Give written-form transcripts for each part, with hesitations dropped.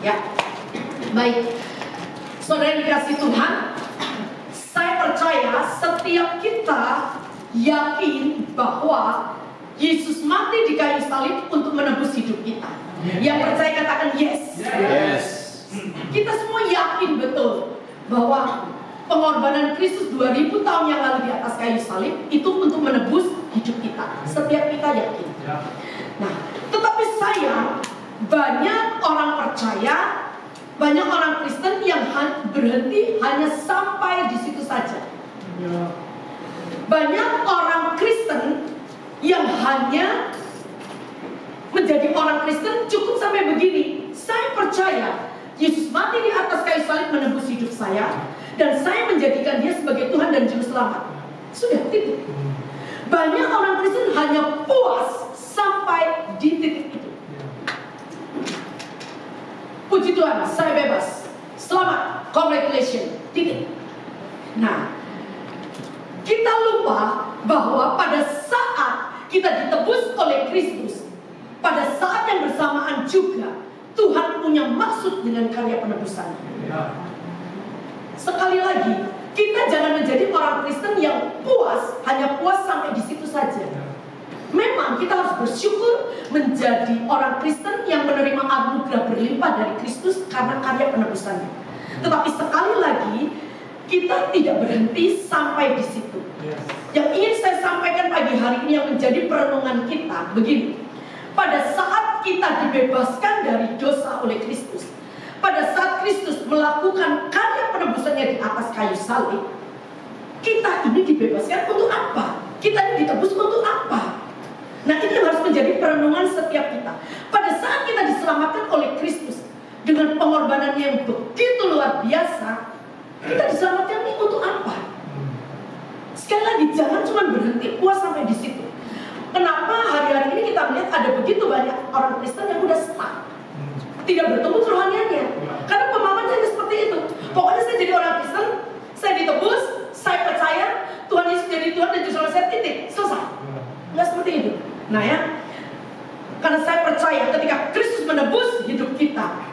Ya, baik. Saudara yang dikasih Tuhan, saya percaya setiap kita yakin bahwa Yesus mati di kayu salib untuk menebus hidup kita. Yang percaya katakan yes. Yes. Kita semua yakin betul bahwa pengorbanan Kristus 2000 tahun yang lalu di atas kayu salib itu untuk menebus hidup kita. Setiap kita yakin. Nah, tetapi sayang, banyak orang percaya, banyak orang Kristen yang berhenti hanya sampai di situ saja. Banyak orang Kristen yang hanya menjadi orang Kristen cukup sampai begini. Saya percaya Yesus mati di atas kayu salib menebus hidup saya, dan saya menjadikan dia sebagai Tuhan dan Juru Selamat. Sudah, titik. Banyak orang Kristen hanya puas sampai di titik itu. Puji Tuhan, saya bebas. Selamat, congratulations, titik. Nah, kita lupa bahwa pada saat kita ditebus oleh Kristus, pada saat yang bersamaan juga Tuhan punya maksud dengan karya penebusan. Sekali lagi, kita jangan menjadi orang Kristen yang puas, hanya puas sampai di situ saja. Memang kita harus bersyukur menjadi orang Kristen yang menerima anugerah berlimpah dari Kristus karena karya penebusannya. Tetapi sekali lagi, kita tidak berhenti sampai di situ. Yang ingin saya sampaikan pagi hari ini yang menjadi perenungan kita begini. Pada saat kita dibebaskan dari dosa oleh Kristus, pada saat Kristus melakukan karya penebusannya di atas kayu salib, kita ini dibebaskan untuk apa? Kita ini ditebus untuk apa? Nah, ini yang harus menjadi perenungan setiap kita. Pada saat kita diselamatkan oleh Kristus dengan pengorbanan yang begitu luar biasa, kita diselamatkan ini untuk apa? Sekali lagi, jangan cuma berhenti puas sampai di situ. Kenapa hari-hari ini kita melihat ada begitu banyak orang Kristen yang udah stuck, tidak bertemu kerohaniannya? Karena pemahamannya seperti itu. Pokoknya saya jadi orang Kristen, saya ditebus, saya percaya Tuhan Yesus jadi Tuhan dan Juru Selamat saya, titik, selesai. Nggak seperti itu. Nah ya, karena saya percaya ketika Kristus menebus hidup kita,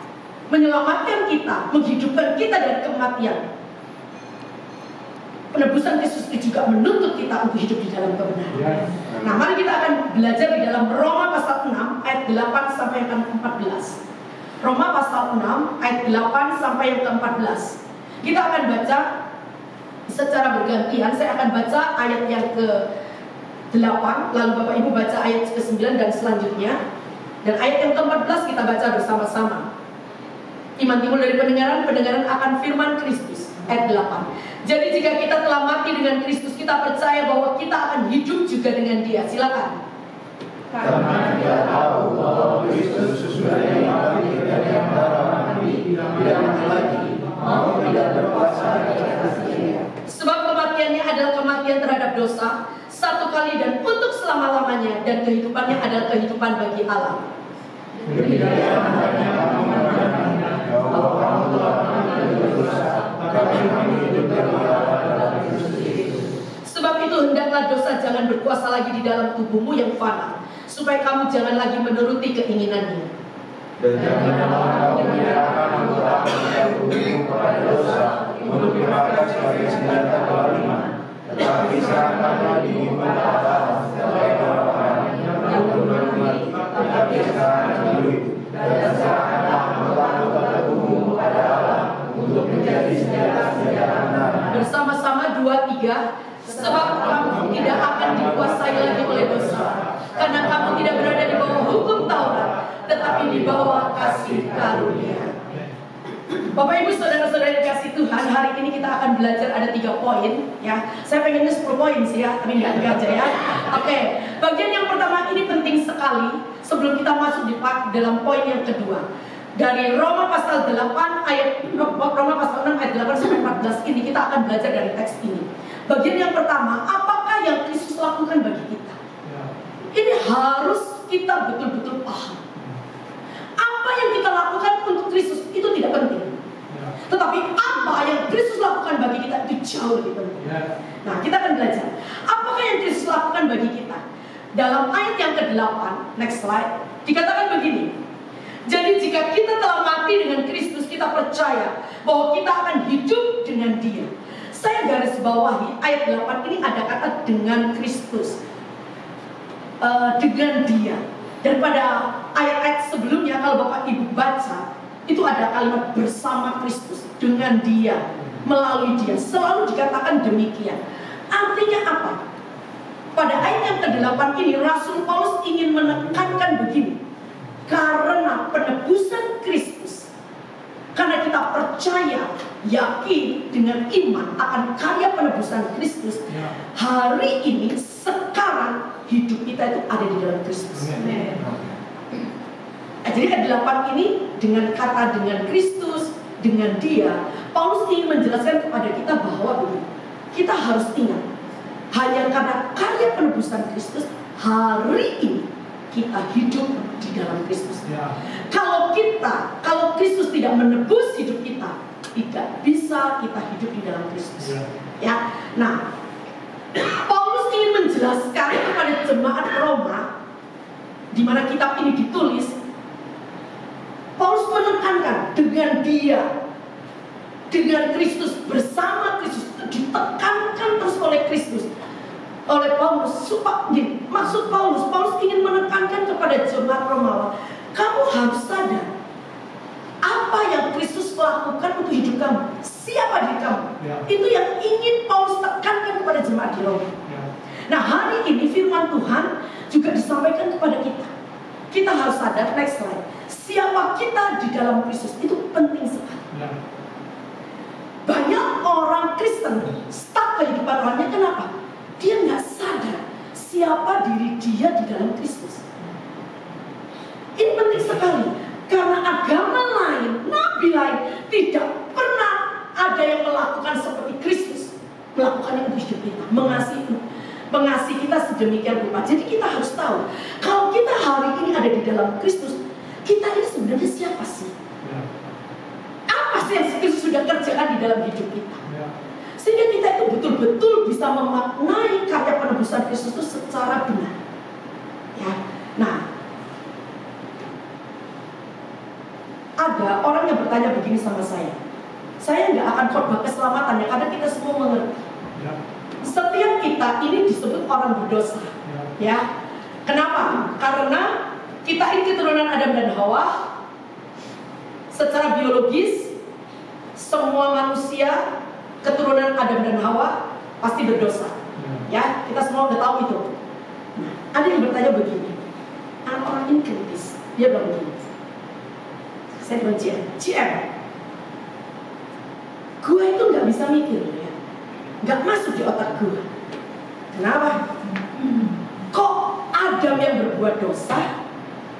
menyelamatkan kita, menghidupkan kita dari kematian, penebusan Kristus itu juga menuntut kita untuk hidup di dalam kebenaran. Nah, mari kita akan belajar di dalam Roma pasal 6 ayat 8 sampai yang ke-14. Roma pasal 6 ayat 8 sampai yang ke-14. Kita akan baca secara bergantian. Saya akan baca ayat yang ke-8, lalu Bapak Ibu baca ayat ke-9 dan selanjutnya. Dan ayat yang ke-14 kita baca bersama-sama. Iman timbul dari pendengaran, pendengaran akan firman Kristus. Ayat 8. Jadi jika kita telah mati dengan Kristus, kita percaya bahwa kita akan hidup juga dengan Dia. Silakan. Karena kita tahu bahwa Kristus sesudah yang mati dari antara mati tidak mati lagi, mau tidak berkuasa di atas Dia. Sebab kematiannya adalah kematian terhadap dosa satu kali dan untuk selama-lamanya, dan kehidupannya adalah kehidupan bagi Allah. Demikian hendaknya kamu mengerti bahwa kamu telah mati dari dosa, tapi kamu hidup dari Allah dalam Kristus Yesus. Sebab itu hendaklah dosa jangan berkuasa lagi di dalam tubuhmu yang fana, supaya kamu jangan lagi menuruti keinginannya. Dan janganlah kamu menyerahkan anggota-anggota tubuhmu kepada dosa untuk dipakai sebagai senjata kezaliman, tetapi serahkanlah dirimu kepada Allah sebagai korban untuk menuruti, tetapi serahkan diri dan serahkanlah anggota-anggota tubuhmu kepada Allah untuk menjadi senjata-senjata benar. Bersama-sama 2, 3. Sebab kamu tidak akan dikuasai lagi oleh dosa, karena kamu tidak berada di bawah hukum Taurat, tetapi di bawah kasih karunia. Bapak Ibu saudara-saudara yang kasih Tuhan, hari ini kita akan belajar ada 3 poin ya. Saya pengennya 10 poin sih ya, tapi nggak aja ya. Oke, bagian yang pertama ini penting sekali sebelum kita masuk di dalam poin yang kedua. Dari Roma pasal 8 ayat Roma pasal 6 ayat 8 sampai 14 ini kita akan belajar dari teks ini. Bagian yang pertama, apakah yang Kristus lakukan bagi kita? Ini harus kita betul-betul paham. Apa yang kita lakukan untuk Kristus itu tidak penting. Tetapi apa yang Kristus lakukan bagi kita itu jauh lebih penting. Nah, kita akan belajar. Apakah yang Kristus lakukan bagi kita? Dalam ayat yang ke-8, next slide, dikatakan begini. Jadi jika kita telah mati dengan kita percaya bahwa kita akan hidup dengan Dia. Saya garis bawahi ayat 8 ini ada kata dengan Kristus, dengan Dia. Dan pada ayat-ayat sebelumnya kalau Bapak Ibu baca, itu ada kalimat bersama Kristus, dengan Dia, melalui Dia. Selalu dikatakan demikian. Artinya apa? Pada ayat yang ke-8 ini Rasul Paulus ingin menekankan begini. Karena penebusan Kristus, karena kita percaya, yakin dengan iman akan karya penebusan Kristus, hari ini, sekarang hidup kita itu ada di dalam Kristus. Jadi ayat 8 ini dengan kata dengan Kristus, dengan Dia, Paulus ingin menjelaskan kepada kita bahwa begini, kita harus ingat, hanya karena karya penebusan Kristus, hari ini kita hidup di dalam Kristus. Kalau Kristus tidak menebus hidup kita, tidak bisa kita hidup di dalam Kristus. Ya, nah, Paulus ingin menjelaskan kepada jemaat Roma, di mana kitab ini ditulis. Paulus menekankan dengan Dia, dengan Kristus, bersama Kristus, ditekankan terus oleh Kristus, oleh Paulus. Maksud Paulus ingin menekankan kepada jemaat Romawi, kamu harus sadar apa yang Kristus lakukan untuk hidup kamu, siapa diri kamu. Itu yang ingin Paulus tekankan kepada jemaat di Roma. Nah, hari ini firman Tuhan juga disampaikan kepada kita. Kita harus sadar, next slide, siapa kita di dalam Kristus itu penting sekali. Banyak orang Kristen stuck kehidupan rohaninya. Kenapa? Dia nggak sadar siapa diri dia di dalam Kristus. Ini penting sekali, karena agama lain, nabi lain tidak pernah ada yang melakukan seperti Kristus melakukan itu hidup kita, mengasihi kita sedemikian rupa. Jadi kita harus tahu, kalau kita hari ini ada di dalam Kristus, kita ini sebenarnya siapa sih? Apa sih yang Kristus sudah kerjakan di dalam hidup kita? Sehingga kita itu betul-betul bisa memaknai karya penebusan Kristus itu secara benar. Ya, nah, ada orang yang bertanya begini sama saya nggak akan khotbah keselamatannya, karena kita semua mengerti. Setiap kita ini disebut orang berdosa. Ya, kenapa? Karena kita ini keturunan Adam dan Hawa. Secara biologis, semua manusia keturunan Adam dan Hawa pasti berdosa. Ya, kita semua udah tahu itu. Nah, ada yang bertanya begini, orang ini kritis. Dia bilang begini, saya bilang GM, gue itu nggak bisa mikir, ya, nggak masuk di otak gue. Kenapa? Kok Adam yang berbuat dosa,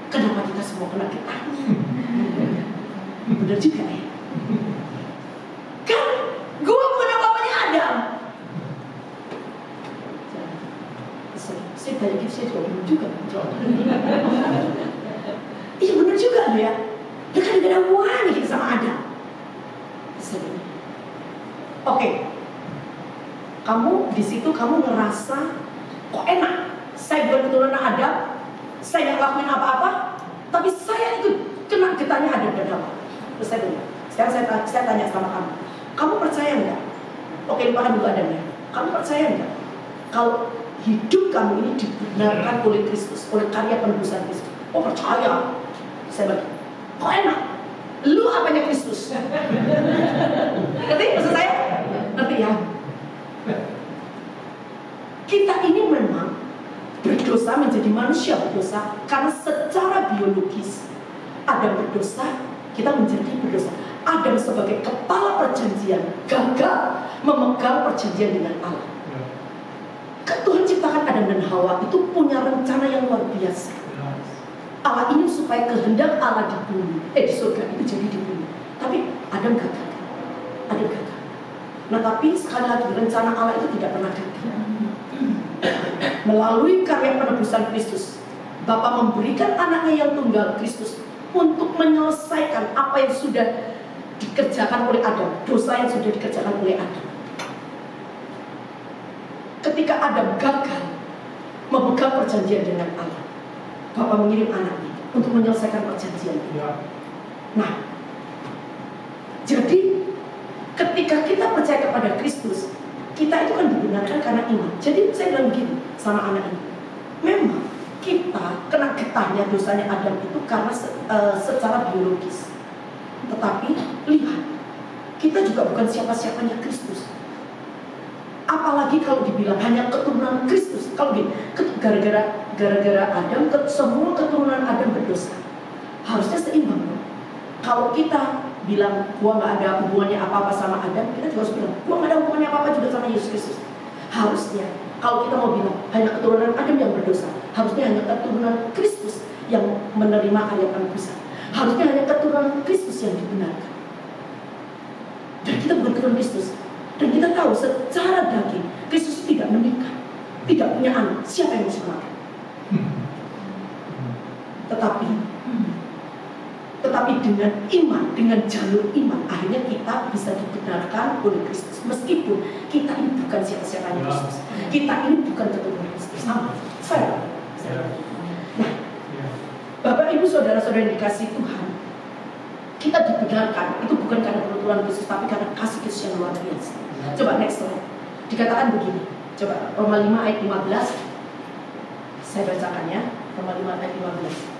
kenapa kita semua kena getahnya? Bener juga ya. Kan gue punya bapaknya Adam. Saya tanya gitu, saya juga bener juga. Iya bener juga ya. Ya kan gak ada hubungannya kita sama Adam. Oke. Kamu di situ kamu ngerasa kok enak. Saya bukan keturunan Adam, saya nggak lakuin apa-apa, tapi saya itu kena getahnya Adam dan Hawa. Terus saya bilang, sekarang saya tanya sama kamu, kamu percaya nggak? Oke, lupakan dulu Adam ya. Kamu percaya nggak kalau hidup kamu ini dibenarkan oleh Kristus, oleh karya penebusan Kristus? Oh percaya. Saya bilang, kok enak? Lu apanya Kristus? Ngerti maksud saya? Ngerti ya? Kita ini memang berdosa, menjadi manusia berdosa karena secara biologis Adam berdosa, kita menjadi berdosa. Adam sebagai kepala perjanjian gagal memegang perjanjian dengan Allah. Tuhan ciptakan Adam dan Hawa itu punya rencana yang luar biasa. Allah ingin supaya kehendak Allah di bumi, di surga itu jadi di bumi. Tapi Adam gagal. Adam gagal. Nah tapi sekali lagi rencana Allah itu tidak pernah gagal. Melalui karya penebusan Kristus, Bapa memberikan anaknya yang tunggal, Kristus, untuk menyelesaikan apa yang sudah dikerjakan oleh Adam, dosa yang sudah dikerjakan oleh Adam. Ketika Adam gagal memegang perjanjian dengan Allah, Bapa mengirim anaknya untuk menyelesaikan perjanjian itu. Nah, ketika kita percaya kepada Kristus, kita itu kan dibenarkan karena iman. Jadi saya bilang begini sama anak ini, memang kita kena getahnya dosanya Adam itu karena secara biologis. Tetapi lihat, kita juga bukan siapa-siapanya Kristus. Apalagi kalau dibilang hanya keturunan Kristus. Kalau gini, gara-gara Adam, semua keturunan Adam berdosa. Harusnya seimbang. Kalau kita bilang gua nggak ada hubungannya apa-apa sama Adam, kita juga harus bilang gua nggak ada hubungannya apa-apa juga sama Yesus Kristus. Harusnya kalau kita mau bilang hanya keturunan Adam yang berdosa, harusnya hanya keturunan Kristus yang menerima karya penebusan. Harusnya hanya keturunan Kristus yang dibenarkan. Dan kita bukan keturunan Kristus. Dan kita tahu secara daging Kristus tidak menikah, tidak punya anak. Siapa yang bisa makan? Tetapi dengan iman, dengan jalur iman, akhirnya kita bisa dibenarkan oleh Kristus. Meskipun kita ini bukan siapa-siapanya Kristus, kita ini bukan keturunan Kristus. Sama, fair. Nah, Bapak Ibu saudara-saudara yang dikasihi Tuhan, kita dibenarkan itu bukan karena keturunan Kristus, tapi karena kasih Kristus yang luar biasa. Coba next slide. Dikatakan begini. Coba Roma 5 ayat 15. Saya bacakan ya. Roma 5 ayat 15.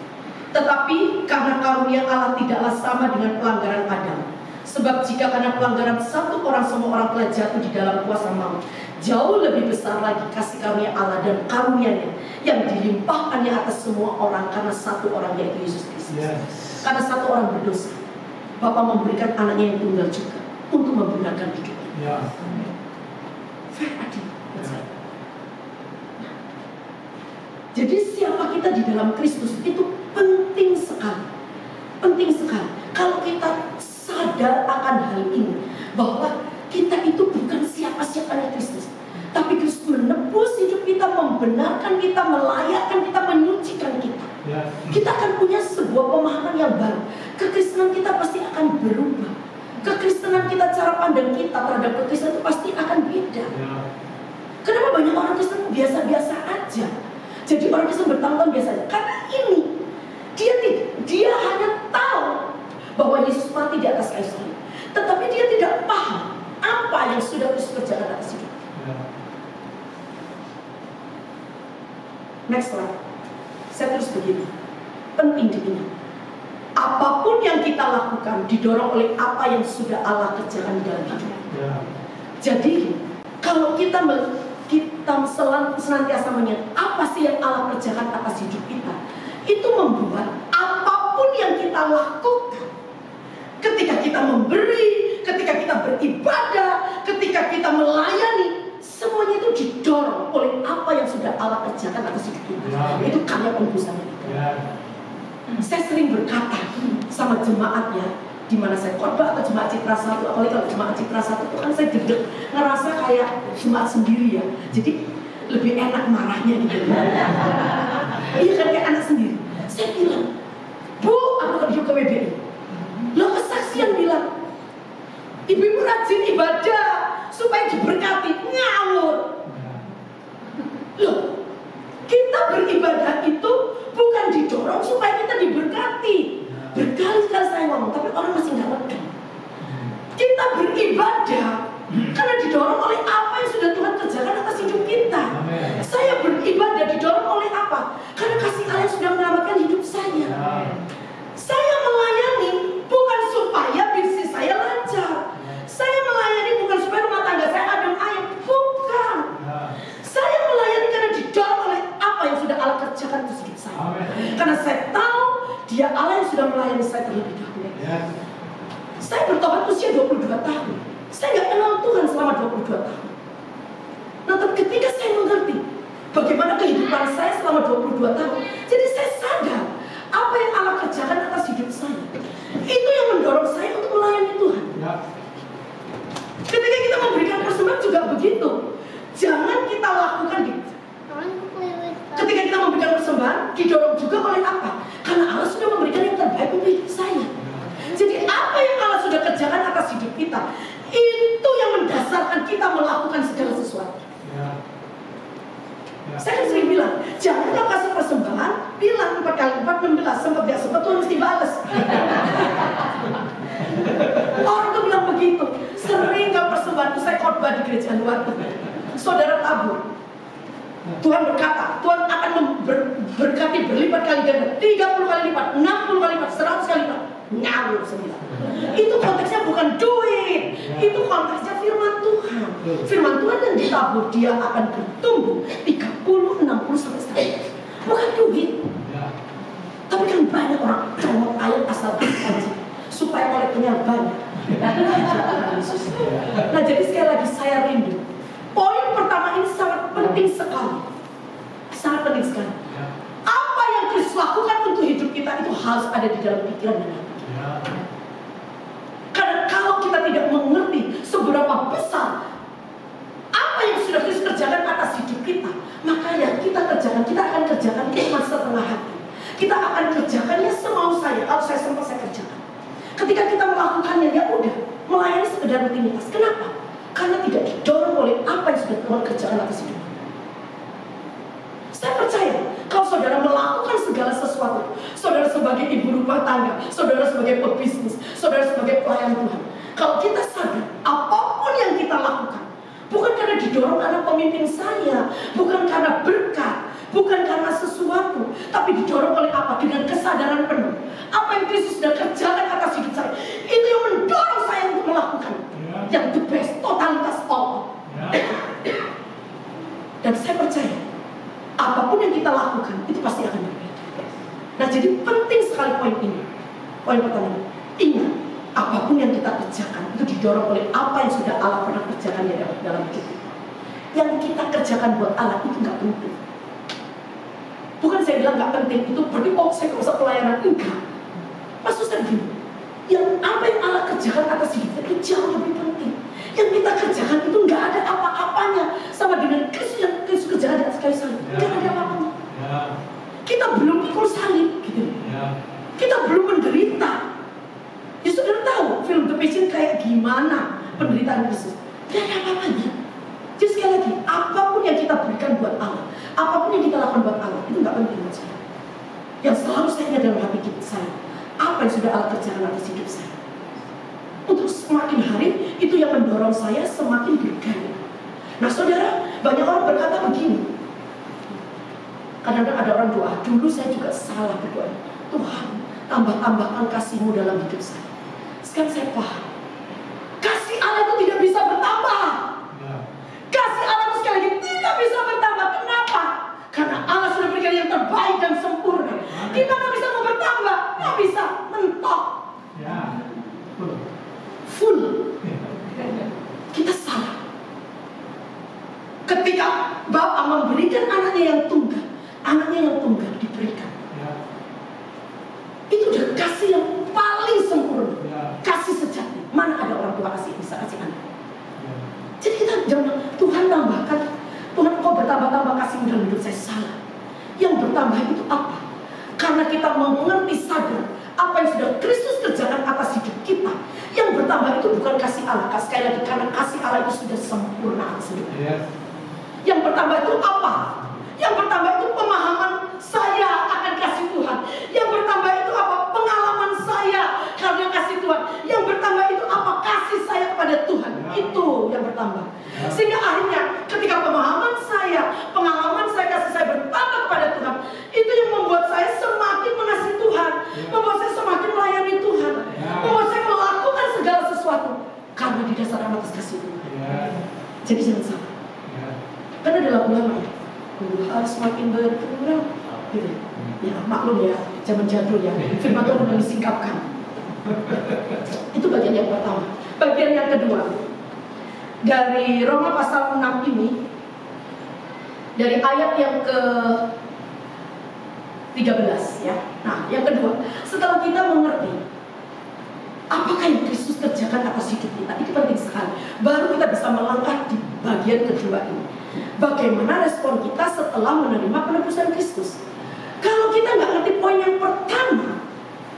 Tetapi karena karunia Allah tidaklah sama dengan pelanggaran Adam. Sebab jika karena pelanggaran satu orang semua orang telah jatuh di dalam kuasa maut, jauh lebih besar lagi kasih karunia Allah dan karunia-Nya yang dilimpahkannya atas semua orang karena satu orang, yaitu Yesus Kristus. Karena satu orang berdosa, Bapa memberikan anaknya yang tunggal juga untuk membenarkan hidup. Fair, adil. Jadi siapa kita di dalam Kristus itu penting sekali. Penting sekali. Kalau kita sadar akan hal ini, bahwa kita itu bukan siapa-siapanya Kristus, tapi Kristus menebus hidup kita, membenarkan kita, melayakkan kita, menyucikan kita. Kita akan punya sebuah pemahaman yang baru. Kekristenan kita pasti akan berubah. Kekristenan kita, cara pandang kita terhadap kekristenan itu pasti akan beda. Kenapa banyak orang Kristen biasa-biasa aja? Jadi orang Kristen bertahun-tahun biasa aja. Karena ini dia hanya tahu bahwa Yesus mati di atas kayu salib, tetapi dia tidak paham apa yang sudah Kristus kerjakan atas hidup. Next slide. Saya terus begini. Penting diingat. Apapun yang kita lakukan didorong oleh apa yang sudah Allah kerjakan dalam hidup. Jadi kalau kita senantiasa mengingat apa sih yang Allah kerjakan atas hidup kita, itu membuat apapun yang kita lakukan, ketika kita memberi, ketika kita beribadah, ketika kita melayani, semuanya itu didorong oleh apa yang sudah Allah kerjakan atas hidup kita. Itu karya penebusan kita. Saya sering berkata sama jemaat ya, di mana saya khotbah atau jemaat Citra 1, apalagi kalau jemaat Citra 1 itu kan saya gede, ngerasa kayak jemaat sendiri ya. Jadi lebih enak marahnya gitu. Iya kan, kayak anak sendiri. Saya bilang, Bu, aku kerja ke WBI. Loh, kesaksian bilang, ibu-ibu rajin ibadah supaya diberkati. Ngawur. Loh, kita beribadah itu bukan didorong supaya kita diberkati. Berkali-kali saya ngomong, tapi orang masih nggak lega. Kita beribadah karena didorong oleh apa yang sudah Tuhan kerjakan atas hidup kita. Saya beribadah didorong oleh apa? Karena kasih Allah yang sudah menyelamatkan hidup saya. Saya melayani bukan supaya bisnis saya lancar. Saya melayani bukan supaya rumah tangga saya adem ayem. Bukan. Saya melayani karena didorong oleh apa yang sudah Allah kerjakan atas hidup saya. Karena saya tahu Dia Allah yang sudah melayani saya terlebih dahulu. Saya bertobat usia 22 tahun. Saya nggak kenal Tuhan selama 22 tahun. Nah, tapi ketika saya mengerti bagaimana kehidupan saya selama 22 tahun, jadi saya sadar apa yang Allah kerjakan atas hidup saya. Itu yang mendorong saya untuk melayani Tuhan. Ketika kita memberikan persembahan juga begitu. Jangan kita lakukan gitu. Ketika kita memberikan persembahan, didorong juga oleh apa? Karena Allah sudah memberikan yang terbaik untuk hidup saya. Jadi apa yang Allah sudah kerjakan atas hidup kita, itu yang mendasarkan kita melakukan segala sesuatu. Saya sering bilang, jangan kau kasih persembahan, bilang 4 kali 4, 16, sempat gak sempat Tuhan mesti balas. Orang tuh bilang begitu. Sering gereja luar. Saudara tabur. Tuhan berkata, Tuhan akan berkati berlipat kali ganda, 30 kali lipat, 60 kali lipat, 100 kali lipat. Ngawur sembilan. Itu konteksnya bukan duit, itu konteksnya firman Tuhan. Firman Tuhan yang ditabur dia akan bertumbuh 30, 60 sampai 100. Bukan duit. Tapi kan banyak orang comot ayat asal aja supaya kolektornya banyak. Nah jadi sekali lagi saya rindu. Poin pertama ini sangat penting sekali. Sangat penting sekali. Apa yang Kristus lakukan untuk hidup kita itu harus ada di dalam pikiran dan hati. Karena kalau kita tidak mengerti seberapa besar apa yang sudah Kristus kerjakan atas hidup kita, maka yang kita kerjakan, kita akan kerjakan cuma setengah hati. Kita akan kerjakannya semau saya. Kalau saya sempat saya kerjakan. Ketika kita melakukannya, ya udah melayani sekedar rutinitas. Kenapa? Karena tidak didorong oleh apa yang sudah Tuhan kerjakan atas hidup. Saya percaya kalau saudara melakukan segala sesuatu, saudara sebagai ibu rumah tangga, saudara sebagai pebisnis, saudara sebagai pelayan Tuhan, kalau kita sadar apapun yang kita lakukan bukan karena didorong karena pemimpin saya, bukan karena berkat, bukan karena sesuatu, tapi didorong oleh apa? Dengan kesadaran penuh. Apa yang Kristus sudah kerjakan atas hidup saya, itu yang mendorong saya untuk melakukan yang the best, totalitas all. Dan saya percaya apapun yang kita lakukan itu pasti akan berbeda. Nah jadi penting sekali poin ini. Poin pertama, ingat apapun yang kita kerjakan itu didorong oleh apa yang sudah Allah pernah kerjakan dalam hidup kita. Yang kita kerjakan buat Allah itu nggak penting. Bukan saya bilang nggak penting, itu berarti saya nggak usah pelayanan, enggak. Maksud saya gini, yang apa yang Allah kerjakan atas hidup kita itu jauh lebih penting. Yang kita kerjakan itu nggak ada apa-apanya sama dengan Kristus yang Kristus kerjakan di atas kayu salib. Nggak ada apa-apanya. Kita belum pikul salib, gitu. Kita belum menderita. Ya sudah tahu film The Passion kayak gimana penderitaan Kristus. Nggak ada apa-apanya. Jadi sekali lagi, apapun yang kita berikan buat Allah, apapun yang kita lakukan buat Allah, itu nggak penting buat saya. Yang selalu saya ingat dalam hati saya, apa yang sudah Allah kerjakan atas hidup saya. Untuk semakin hari, itu yang mendorong saya semakin bergaya. Nah saudara, banyak orang berkata begini. Kadang-kadang ada orang doa, dulu saya juga salah berdoa. Tuhan, tambah-tambahkan kasih-Mu dalam hidup saya. Sekarang saya paham. Kasih Allah itu tidak bisa bertambah. Kasih Allah itu sekali lagi tidak bisa bertambah. Kenapa? Karena Allah sudah berikan yang terbaik dan sempurna. Gimana bisa mau bertambah? Nggak bisa, mentok. Full. Kita salah. Ketika Bapa memberikan anaknya yang tunggal diberikan. Itu udah kasih yang paling sempurna. Kasih sejati. Mana ada orang tua bisa kasih anak. Jadi kita jangan, Tuhan tambahkan, Tuhan kok bertambah-tambah kasih dalam hidup saya. Salah. Yang bertambah itu apa? Karena kita mengerti sadar apa yang sudah Kristus kerjakan atas hidup kita. Yang bertambah itu bukan kasih Allah. Sekali lagi, karena kasih Allah itu sudah sempurna atas hidup kita. Yang bertambah itu apa? Yang bertambah itu pemahaman saya akan kasih Tuhan. Yang bertambah itu apa? Pengalaman saya karena kasih Tuhan. Yang bertambah itu apa? Kasih saya kepada Tuhan. Itu yang bertambah. Sehingga akhirnya ketika pemahaman saya, pengalaman saya, kasih saya bertambah kepada Tuhan, itu yang membuat saya semakin mengasihi Tuhan, membuat saya semakin melayani Tuhan, membuat saya melakukan segala sesuatu karena didasarkan atas kasih Tuhan. Jadi jangan salah. Karena dalam ulama ya, guru harus semakin berkurang, gitu. Ya maklum ya, zaman jadul ya, firman Tuhan sudah disingkapkan. Itu bagian yang pertama. Bagian yang kedua, dari Roma pasal 6 ini, dari ayat yang ke 13 ya. Nah, yang kedua, setelah kita mengerti apakah yang Kristus kerjakan atas hidup kita, itu penting sekali. Baru kita bisa melangkah di bagian kedua ini. Bagaimana respon kita setelah menerima penebusan Kristus? Kalau kita nggak ngerti poin yang pertama,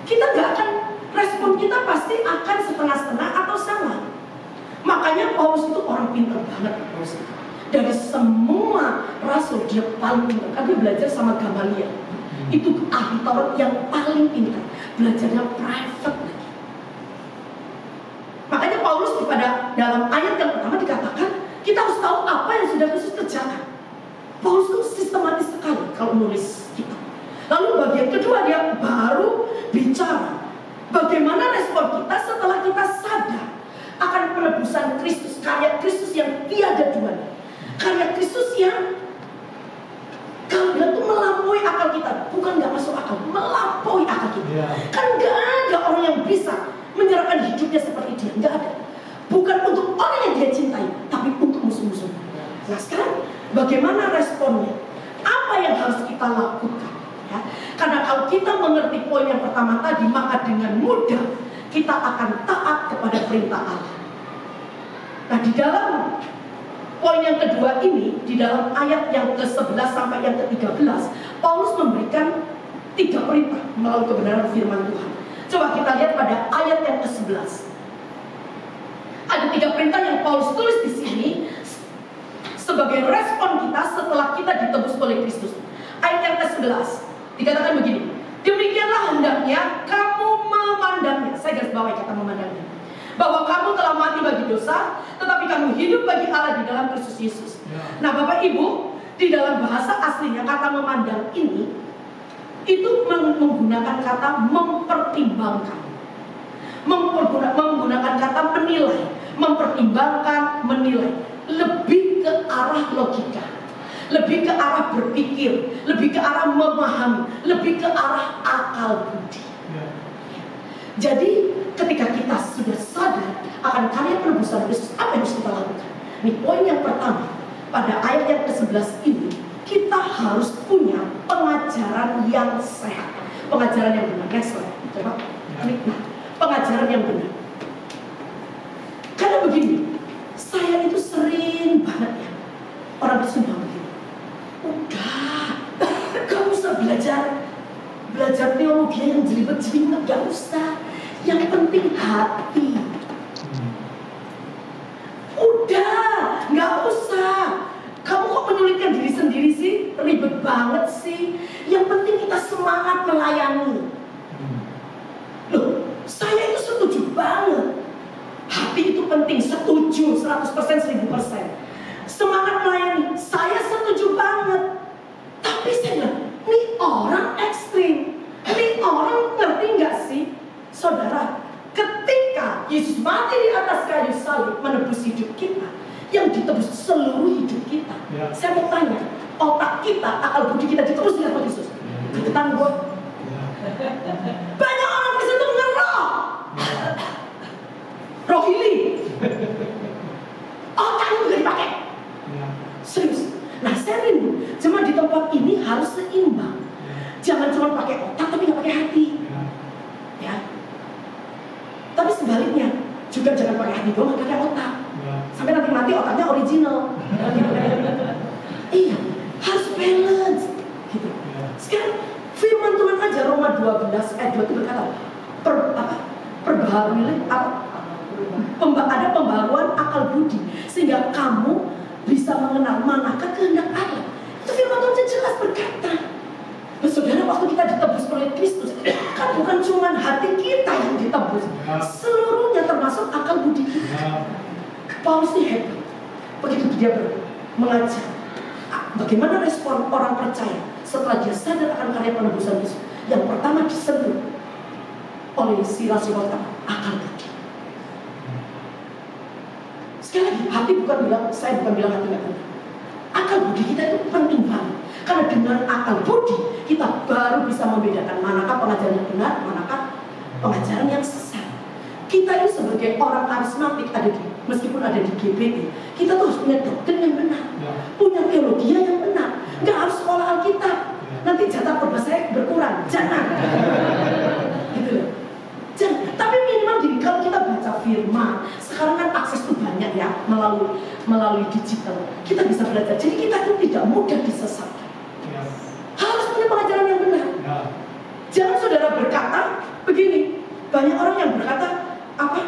kita nggak akan, respon kita pasti akan setengah-setengah atau salah. Makanya Paulus itu orang pintar banget. Dari semua rasul dia paling pintar, karena dia belajar sama Gamaliel. Itu ahli Taurat yang paling pintar, belajarnya private lagi. Makanya Paulus pada dalam ayat yang pertama dikatakan Kita harus tahu apa yang sudah Kristus kerjakan. Paulus itu sistematis sekali kalau nulis kita. Lalu bagian kedua dia baru bicara bagaimana respon kita setelah kita sadar akan penebusan Kristus, karya Kristus yang tiada duanya, karya Kristus yang kalau bilang itu melampaui akal kita, bukan nggak masuk akal, melampaui akal kita. Kan nggak ada orang yang bisa menyerahkan hidupnya seperti dia, nggak ada. Bukan untuk orang yang dia cintai, tapi untuk musuh-musuhnya. Nah sekarang bagaimana responnya? Apa yang harus kita lakukan? Ya, karena kalau kita mengerti poin yang pertama tadi, maka dengan mudah kita akan taat kepada perintah Allah. Nah di dalam poin yang kedua ini, di dalam ayat yang ke-11 sampai yang ke-13, Paulus memberikan 3 perintah melalui kebenaran firman Tuhan. Coba kita lihat pada ayat yang ke-11. Ada 3 perintah yang Paulus tulis di sini sebagai respon kita setelah kita ditebus oleh Kristus. Ayat yang ke-11 dikatakan begini, demikianlah hendaknya kamu memandangnya. Saya garis bawahi kata memandangnya, bahwa kamu telah mati bagi dosa, tetapi kamu hidup bagi Allah di dalam Kristus Yesus. Nah Bapak Ibu, di dalam bahasa aslinya kata memandang ini itu menggunakan kata mempertimbangkan, menggunakan kata menilai, mempertimbangkan, menilai, lebih ke arah logika, lebih ke arah berpikir, lebih ke arah memahami, lebih ke arah akal budi. Jadi ketika kita sudah sadar akan karya penebusan Kristus, apa yang harus kita lakukan? Ini poin yang pertama. Pada ayat yang ke-11 ini, kita harus punya pengajaran yang sehat, pengajaran yang benar. Next slide. Coba. Pengajaran yang benar. Karena begini, saya itu sering banget ya orang bersumpah begini, udah, kamu usah belajar teologi yang jelibet-jelibet, gak usah. Yang penting hati. Udah, gak usah. Kamu kok menyulitkan diri sendiri sih? Ribet banget sih. Yang penting kita semangat melayani. Loh, saya itu setuju banget. Hati itu penting, setuju 100%, 1000%. Semangat melayani, saya setuju banget. Tapi saya bilang, ini orang ekstrim. Ini orang ngerti gak sih? Saudara, ketika Yesus mati di atas kayu salib menebus hidup kita, yang ditebus seluruh hidup kita. Saya mau tanya, otak kita, akal budi kita ditebus dengan Yesus? Gegetan gue. Banyak orang Kristen itu ngeroh. Rohili. Otakmu gak dipakai. Serius. Nah saya rindu, cuma di tempat ini harus seimbang. Jangan cuma pakai otak tapi gak pakai hati. Ya. Tapi sebaliknya, juga jangan pakai hati doang, pakai otak. Sampai nanti mati otaknya original. Iya, harus balance. Gitu. Sekarang firman Tuhan aja Roma 12 ayat 2 itu berkata, ada pembaruan akal budi sehingga kamu bisa mengenal manakah kehendak Allah. Itu firman Tuhan jelas berkata. Nah, saudara, waktu kita ditebus oleh Kristus, kan bukan cuma hati kita yang ditebus, seluruhnya termasuk akal budi kita. Paulus ini hebat. Begitu dia mengajar, bagaimana respon orang percaya setelah dia sadar akan karya penebusan Yesus. Yang pertama disentuh oleh sila-sila akal budi. Sekali lagi, hati bukan bilang, saya bukan bilang hati nggak benar. Akal budi kita itu penting banget. Karena dengan akal budi kita baru bisa membedakan manakah pengajaran yang benar, manakah pengajaran yang sesat. Kita ini sebagai orang karismatik meskipun ada di GBI, kita tuh harus punya doktrin yang benar, punya teologi yang benar. Nggak harus sekolah Alkitab. Nanti jatah khotbah saya berkurang, jangan. Gitu loh. Jangan. Tapi minimal gini, kalau kita baca firman, sekarang kan akses tuh banyak ya melalui digital. Kita bisa belajar. Jadi kita itu tidak mudah disesatkan. Harus punya pengajaran yang benar. Jangan saudara berkata begini. Banyak orang yang berkata apa?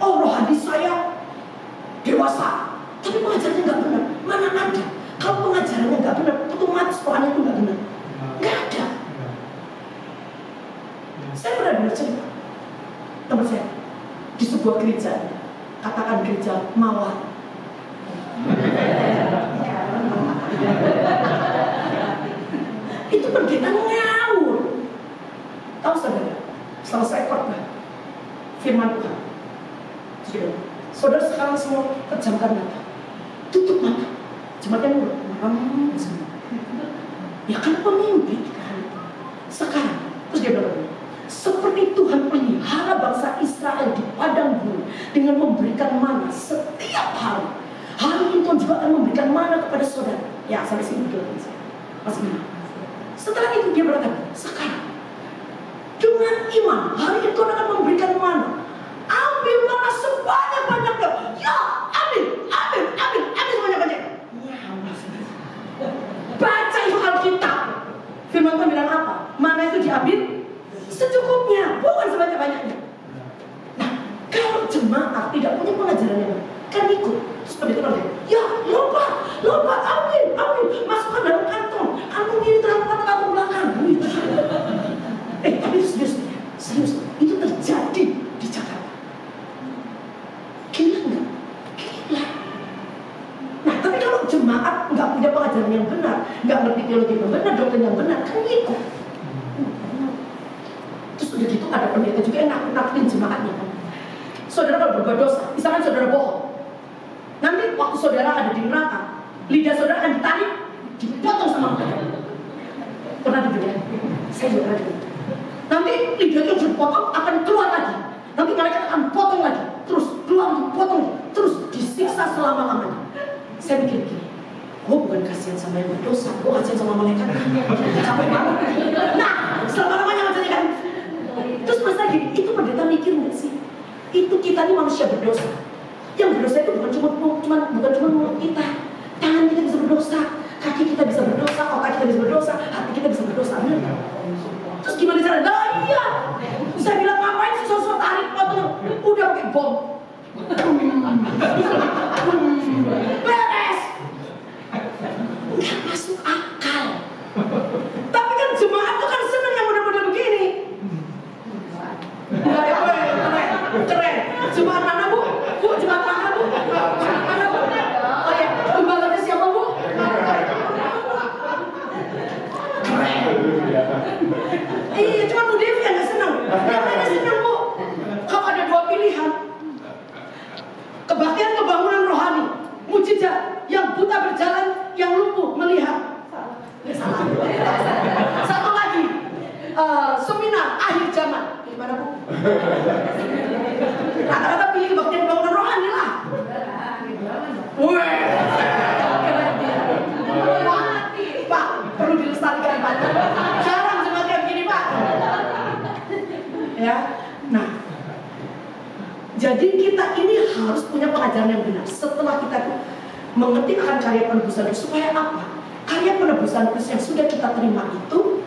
Oh, rohani saya dewasa, tapi pengajarannya nggak benar. Mana ada? Kalau pengajarannya nggak benar, otomatis rohani itu nggak benar. Nggak ada. Saya pernah dengar cerita teman saya di sebuah gereja, katakan gereja mawar. Itu pendeta ngawur. Tahu saudara, selesai khotbah firman Tuhan, saudara sekarang semua pejamkan mata, tutup mata, jemaatnya nurut, semua. Ya kan pemimpin kan. Sekarang, terus dia bilang, seperti Tuhan pelihara bangsa Israel di padang gurun dengan memberikan mana setiap hari. Hari ini Tuhan juga akan memberikan mana kepada saudara. Ya, sampai sini dulu masih ingat. Setelah itu dia berkata, sekarang dengan iman hari ini Tuhan akan memberikan mana. Ambil mana sebanyak-banyaknya. Ya, ambil sebanyak-banyaknya. Baca itu Alkitab. Firman Tuhan bilang apa? Mana itu diambil secukupnya, bukan sebanyak-banyaknya. Nah, kalau jemaat tidak punya pengajaran yang kan ikut seperti itu kan? Ya, lompat, ambil, masukkan dalam kantong. Kantong ini terangkat kantong belakang. Tapi itu serius, itu terjadi di Jakarta. Gila nggak? Gila. Nah, tapi kalau jemaat nggak punya pengajaran yang benar, nggak ngerti teologi yang benar, doktrin yang benar, kan ikut. Terus udah gitu ada pendeta juga yang nakut-nakutin jemaatnya kan. Saudara kalau berbuat dosa, misalkan saudara bohong, nanti waktu saudara ada di neraka, lidah saudara akan ditarik, dipotong sama mereka. Pernah juga ya? Saya juga pernah juga. Nanti lidah itu dipotong akan keluar lagi. Nanti mereka akan potong lagi, terus keluar, potong, terus disiksa selama-lamanya. Saya mikir gini, gue bukan kasihan sama yang berdosa, gue kasihan sama malaikat. Capek banget. Nah, selama-lamanya macamnya kan. Terus masa gini, itu pendeta mikir nggak sih? Itu kita ini manusia berdosa. Yang berdosa itu bukan cuma mulut kita, tangan kita bisa berdosa, kaki kita bisa berdosa, otak kita bisa berdosa, hati kita bisa berdosa. Benar? Terus gimana caranya? Nah iya, saya bilang ngapain sih sosok tarik potong? Udah pakai bom. Beres. Nggak masuk akal. Tapi kan jemaat tuh kan seneng yang model-model begini. Keren. Jemaat mana bu? Jemaat mana bu? Mana bu? Oh ya, gembalanya siapa bu? Keren. Iya, cuma Bu Devi yang nggak senang. Yang lainnya senang bu. Kalau ada dua pilihan, kebaktian kebangunan rohani, mujizat, yang buta berjalan, yang lumpuh melihat. Salah. Satu lagi, seminar akhir zaman. Gimana bu? Rata-rata pilih kebaktian kebangunan rohani lah. Weh. Pak, perlu dilestarikan Pak. Jarang jemaat kayak begini Pak. Ya, nah. Jadi kita ini harus punya pengajaran yang benar. Setelah kita mengerti akan karya penebusan itu, supaya apa? Karya penebusan Kristus yang sudah kita terima itu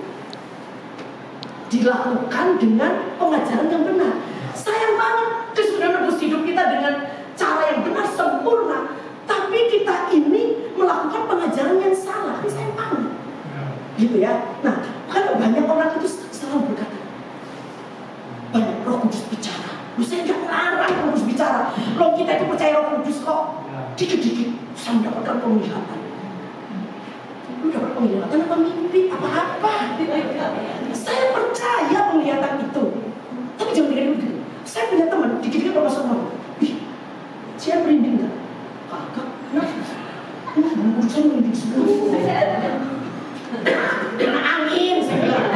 dilakukan dengan pengajaran yang benar. Sayang banget, Kristus sudah menebus hidup kita dengan cara yang benar, sempurna. Tapi kita ini melakukan pengajaran yang salah. Ini sayang banget. Gitu ya. Nah, kan banyak orang itu selalu berkata, banyak Roh Kudus bicara. Saya nggak larang Roh Kudus bicara. Loh kita itu percaya Roh Kudus kok. Dikit-dikit saya mendapatkan penglihatan. Lu dapat penglihatan apa mimpi? Apa-apa? Saya percaya penglihatan itu. Tapi jangan dikit-dikit begitu. Saya punya teman, dikit-dikit kalau masuk rumah. Ih, saya merinding nggak? Kakak, kenapa? Bungkus saya merinding semua. Kena angin, saya bilang.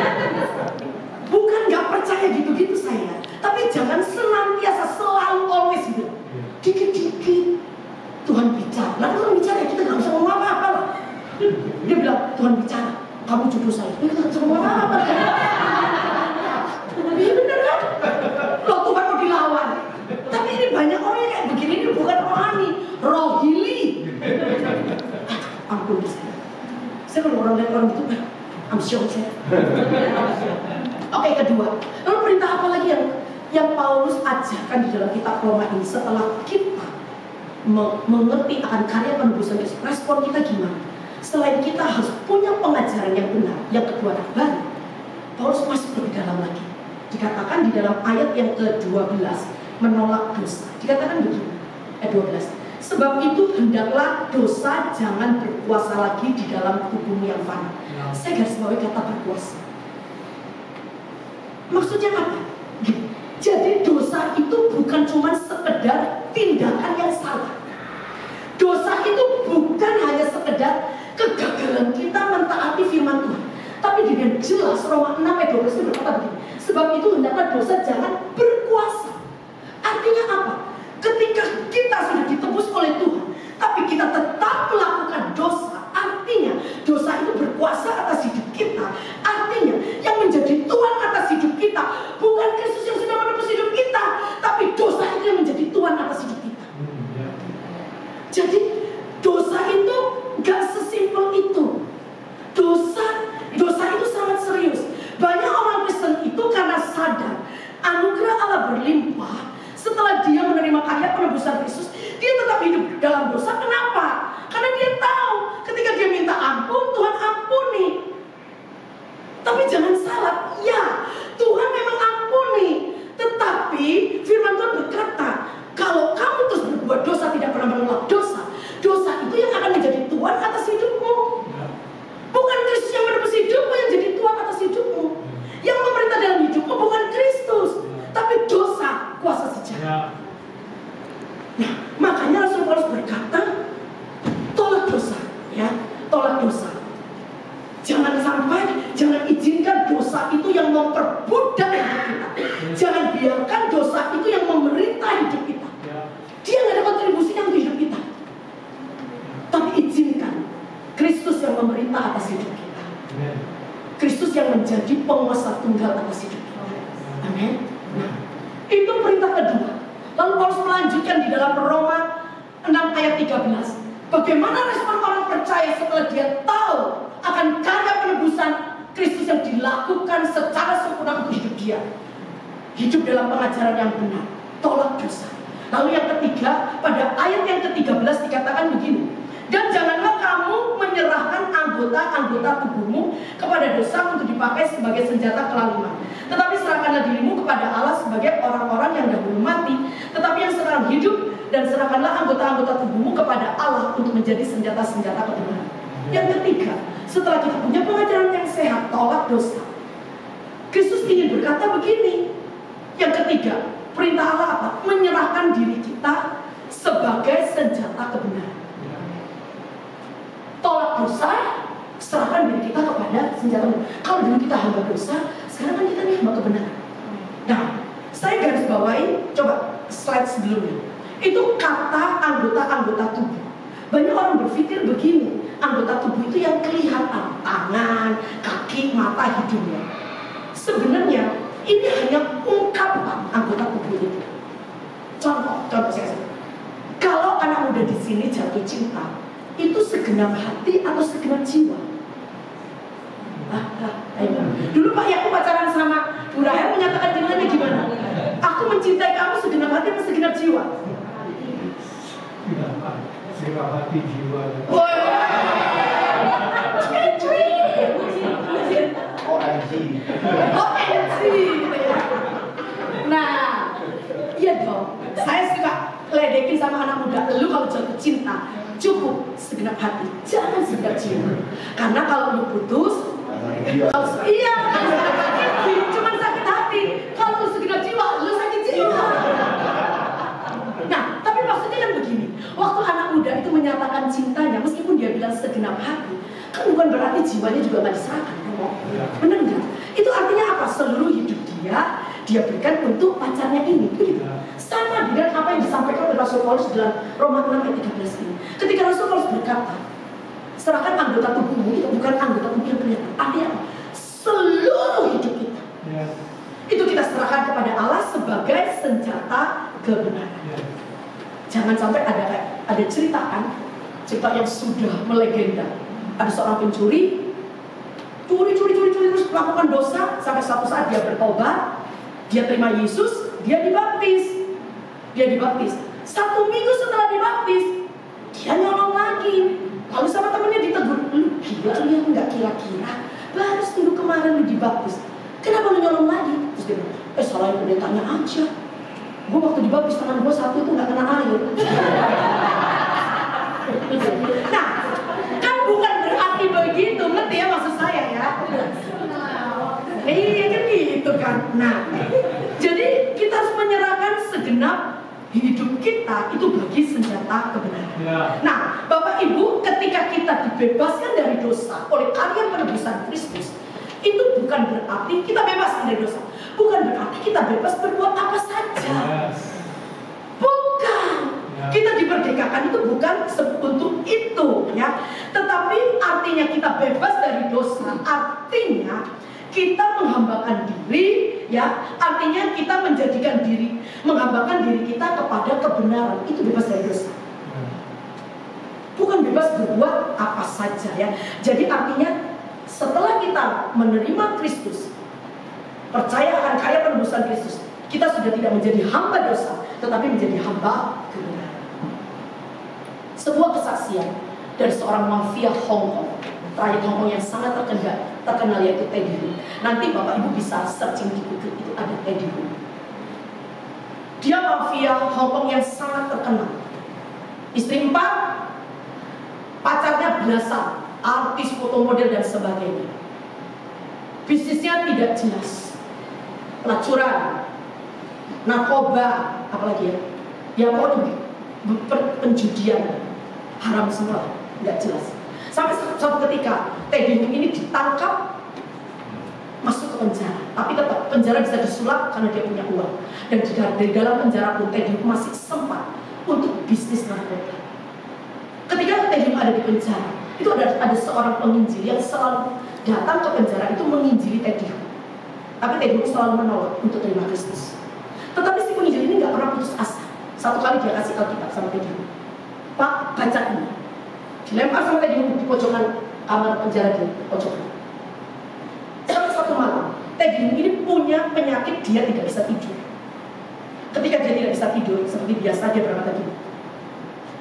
Bukan nggak percaya gitu-gitu saya. Tapi jangan senantiasa selalu always gitu. Dikit-dikit Tuhan bicara. Lalu Tuhan bicara kita nggak bisa ngomong apa-apa lah. Dia bilang Tuhan bicara, kamu jodoh saya. Kita nggak bisa ngomong apa-apa. Iya bener kan? Loh Tuhan mau dilawan. Tapi ini banyak orang yang kayak begini. Ini bukan rohani, rohili. Ampun saya. Saya kalau orang lihat orang itu, I'm shock saya. Oke, kedua, lalu perintah apa lagi yang Paulus ajarkan di dalam kitab Roma ini setelah kita mengerti akan karya penebusan Yesus? Respon kita gimana? Selain kita harus punya pengajaran yang benar, yang kedua baru, Paulus masih lebih dalam lagi. Dikatakan di dalam ayat yang ke-12 menolak dosa. Dikatakan begini, ayat 12. Sebab itu hendaklah dosa jangan berkuasa lagi di dalam tubuhmu yang fana. Saya garis bawahi kata berkuasa. Maksudnya apa? Jadi dosa itu bukan cuma sekedar tindakan yang salah. Dosa itu bukan hanya sekedar kegagalan kita mentaati firman Tuhan. Tapi dengan jelas Roma 6 ayat 12 itu berkata begini. Sebab itu hendaklah dosa jangan berkuasa. Artinya apa? Ketika kita sudah ditebus oleh Tuhan, tapi kita tetap melakukan dosa, artinya dosa itu berkuasa atas hidup kita. Artinya yang menjadi Tuhan atas hidup kita bukan Kristus yang sudah menebus hidup kita, tapi dosa itu yang menjadi Tuhan atas hidup kita. Jadi dosa itu gak sesimpel itu. Dosa itu sangat serius. Banyak orang Kristen itu karena sadar anugerah Allah berlimpah. Setelah dia menerima karya penebusan Kristus, dia tetap hidup dalam dosa. Kenapa? Karena dia tahu ketika dia minta ampun, Tuhan ampuni. Tapi jangan salah, ya Tuhan memang ampuni. Tetapi firman Tuhan berkata, kalau kamu terus berbuat dosa, tidak pernah menolak dosa, dosa itu yang akan menjadi Tuhan atas hidupmu. Bukan Kristus yang menebus hidupmu yang jadi Tuhan atas hidupmu. Yang memerintah dalam hidupmu bukan Kristus, tapi dosa kuasa sejarah. Nah, makanya Rasul Paulus berkata, tolak dosa, ya, tolak dosa. Jangan izinkan dosa itu yang memperbudak hidup kita. Jangan biarkan dosa itu yang memerintah hidup kita. Dia nggak ada kontribusinya untuk hidup kita. Tapi izinkan Kristus yang memerintah atas hidup kita. Kristus yang menjadi penguasa tunggal atas hidup kita. Amin. Nah, itu perintah kedua. Lalu Paulus melanjutkan di dalam Roma 6 ayat 13. Bagaimana respon orang percaya setelah dia tahu akan karya penebusan Kristus yang dilakukan secara sempurna untuk hidup dia. Hidup dalam pengajaran yang benar. Tolak dosa. Lalu yang ketiga, pada ayat yang ke-13 dikatakan begini. Dan janganlah kamu menyerahkan anggota-anggota tubuhmu kepada dosa untuk dipakai sebagai senjata kelaliman. Tetapi serahkanlah dirimu kepada Allah sebagai orang-orang yang dahulu mati, tetapi yang sekarang hidup, dan serahkanlah anggota-anggota tubuhmu kepada Allah untuk menjadi senjata-senjata kebenaran. Yang ketiga, setelah kita punya pengajaran yang sehat, tolak dosa. Kristus ingin berkata begini. Yang ketiga, perintah Allah apa? Menyerahkan diri kita sebagai senjata kebenaran. Tolak dosa, serahkan diri kita kepada senjata kebenaran. Kalau dulu kita hamba dosa, sekarang kan kita nih hamba kebenaran. Nah, saya garis bawahi, coba slide sebelumnya. Itu kata anggota-anggota tubuh. Banyak orang berpikir begini, anggota tubuh itu yang kelihatan, tangan, kaki, mata, hidungnya. Sebenarnya ini hanya ungkapan anggota tubuh itu. Contoh saya. Kalau anak muda di sini jatuh cinta, itu segenap hati atau segenap jiwa? Dulu Pak Yakub pacaran sama Bu Rahel menyatakan cintanya gimana? Aku mencintai kamu segenap hati atau segenap jiwa? Segenap hati jiwa. Nah, iya dong. Saya suka ledekin sama anak muda. Lu kalau jatuh cinta, cukup segenap hati, jangan segenap jiwa. Karena kalau lu putus, iya, cuma sakit hati. Kalau lu segenap jiwa, lu sakit jiwa. Nah, tapi maksudnya kan begini. Waktu anak muda itu menyatakan cintanya, meskipun dia bilang segenap hati, kan bukan berarti jiwanya juga nggak diserahkan. Benar nggak? Itu artinya apa? Seluruh hidup dia berikan untuk pacarnya ini. Begitu. Sama dengan apa yang disampaikan oleh Rasul Paulus dalam Roma 6 ayat 13 ini. Ketika Rasul Paulus berkata, serahkan anggota tubuhmu, itu bukan anggota tubuh yang kelihatan. Artinya seluruh hidup kita. Itu kita serahkan kepada Allah sebagai senjata kebenaran. Jangan sampai ada cerita yang sudah melegenda. Ada seorang pencuri, curi terus melakukan dosa sampai suatu saat dia bertobat, dia terima Yesus, dia dibaptis. 1 minggu setelah dibaptis, dia nyolong lagi. Lalu sama temennya ditegur, lu gila, lu yang nggak kira-kira, baru seminggu kemarin lu dibaptis, kenapa lu nyolong lagi? Terus dia bilang, salah yang pendetanya aja. Gue waktu dibaptis tangan gue satu itu nggak kena air. kan? Nah, jadi kita harus menyerahkan segenap hidup kita itu bagi senjata kebenaran. Nah, Bapak Ibu, ketika kita dibebaskan dari dosa oleh karya penebusan Kristus, itu bukan berarti kita bebas dari dosa. Bukan berarti kita bebas berbuat apa saja. Bukan. Kita diperdekakan itu bukan untuk itu, ya. Tetapi artinya kita bebas dari dosa, artinya kita menghambakan diri, ya. Artinya kita menghambakan diri kita kepada kebenaran. Itu bebas dari dosa. Bukan bebas berbuat apa saja, ya. Jadi artinya setelah kita menerima Kristus, percaya akan karya penebusan Kristus, kita sudah tidak menjadi hamba dosa, tetapi menjadi hamba kebenaran. Sebuah kesaksian dari seorang mafia Hong Kong, trayek Hong Kong yang sangat terkenal yaitu Teddy Wu. Nanti Bapak Ibu bisa searching di Google, itu ada Teddy Wu. Dia mafia Hong Kong yang sangat terkenal. Istri 4, pacarnya belasan, artis, foto model dan sebagainya. Bisnisnya tidak jelas, pelacuran, narkoba, apalagi ya, ya pokoknya penjudian, haram semua, nggak jelas. Sampai suatu ketika Teddy ini ditangkap, masuk ke penjara. Tapi tetap penjara bisa disulap karena dia punya uang. Dan dari dalam penjara pun Teddy masih sempat untuk bisnis narkoba. Ketika Teddy ada di penjara, itu ada seorang penginjil yang selalu datang ke penjara itu menginjili Teddy. Tapi Teddy selalu menolak untuk terima Kristus. Tetapi si penginjil ini nggak pernah putus asa. Satu kali dia kasih Alkitab sama Teddy. Pak, baca ini. Dilempar sama Teddy di pojokan kamar penjara di pojokan. Sampai suatu malam, Teddy ini punya penyakit, dia tidak bisa tidur. Ketika dia tidak bisa tidur, seperti biasa dia berkata gini,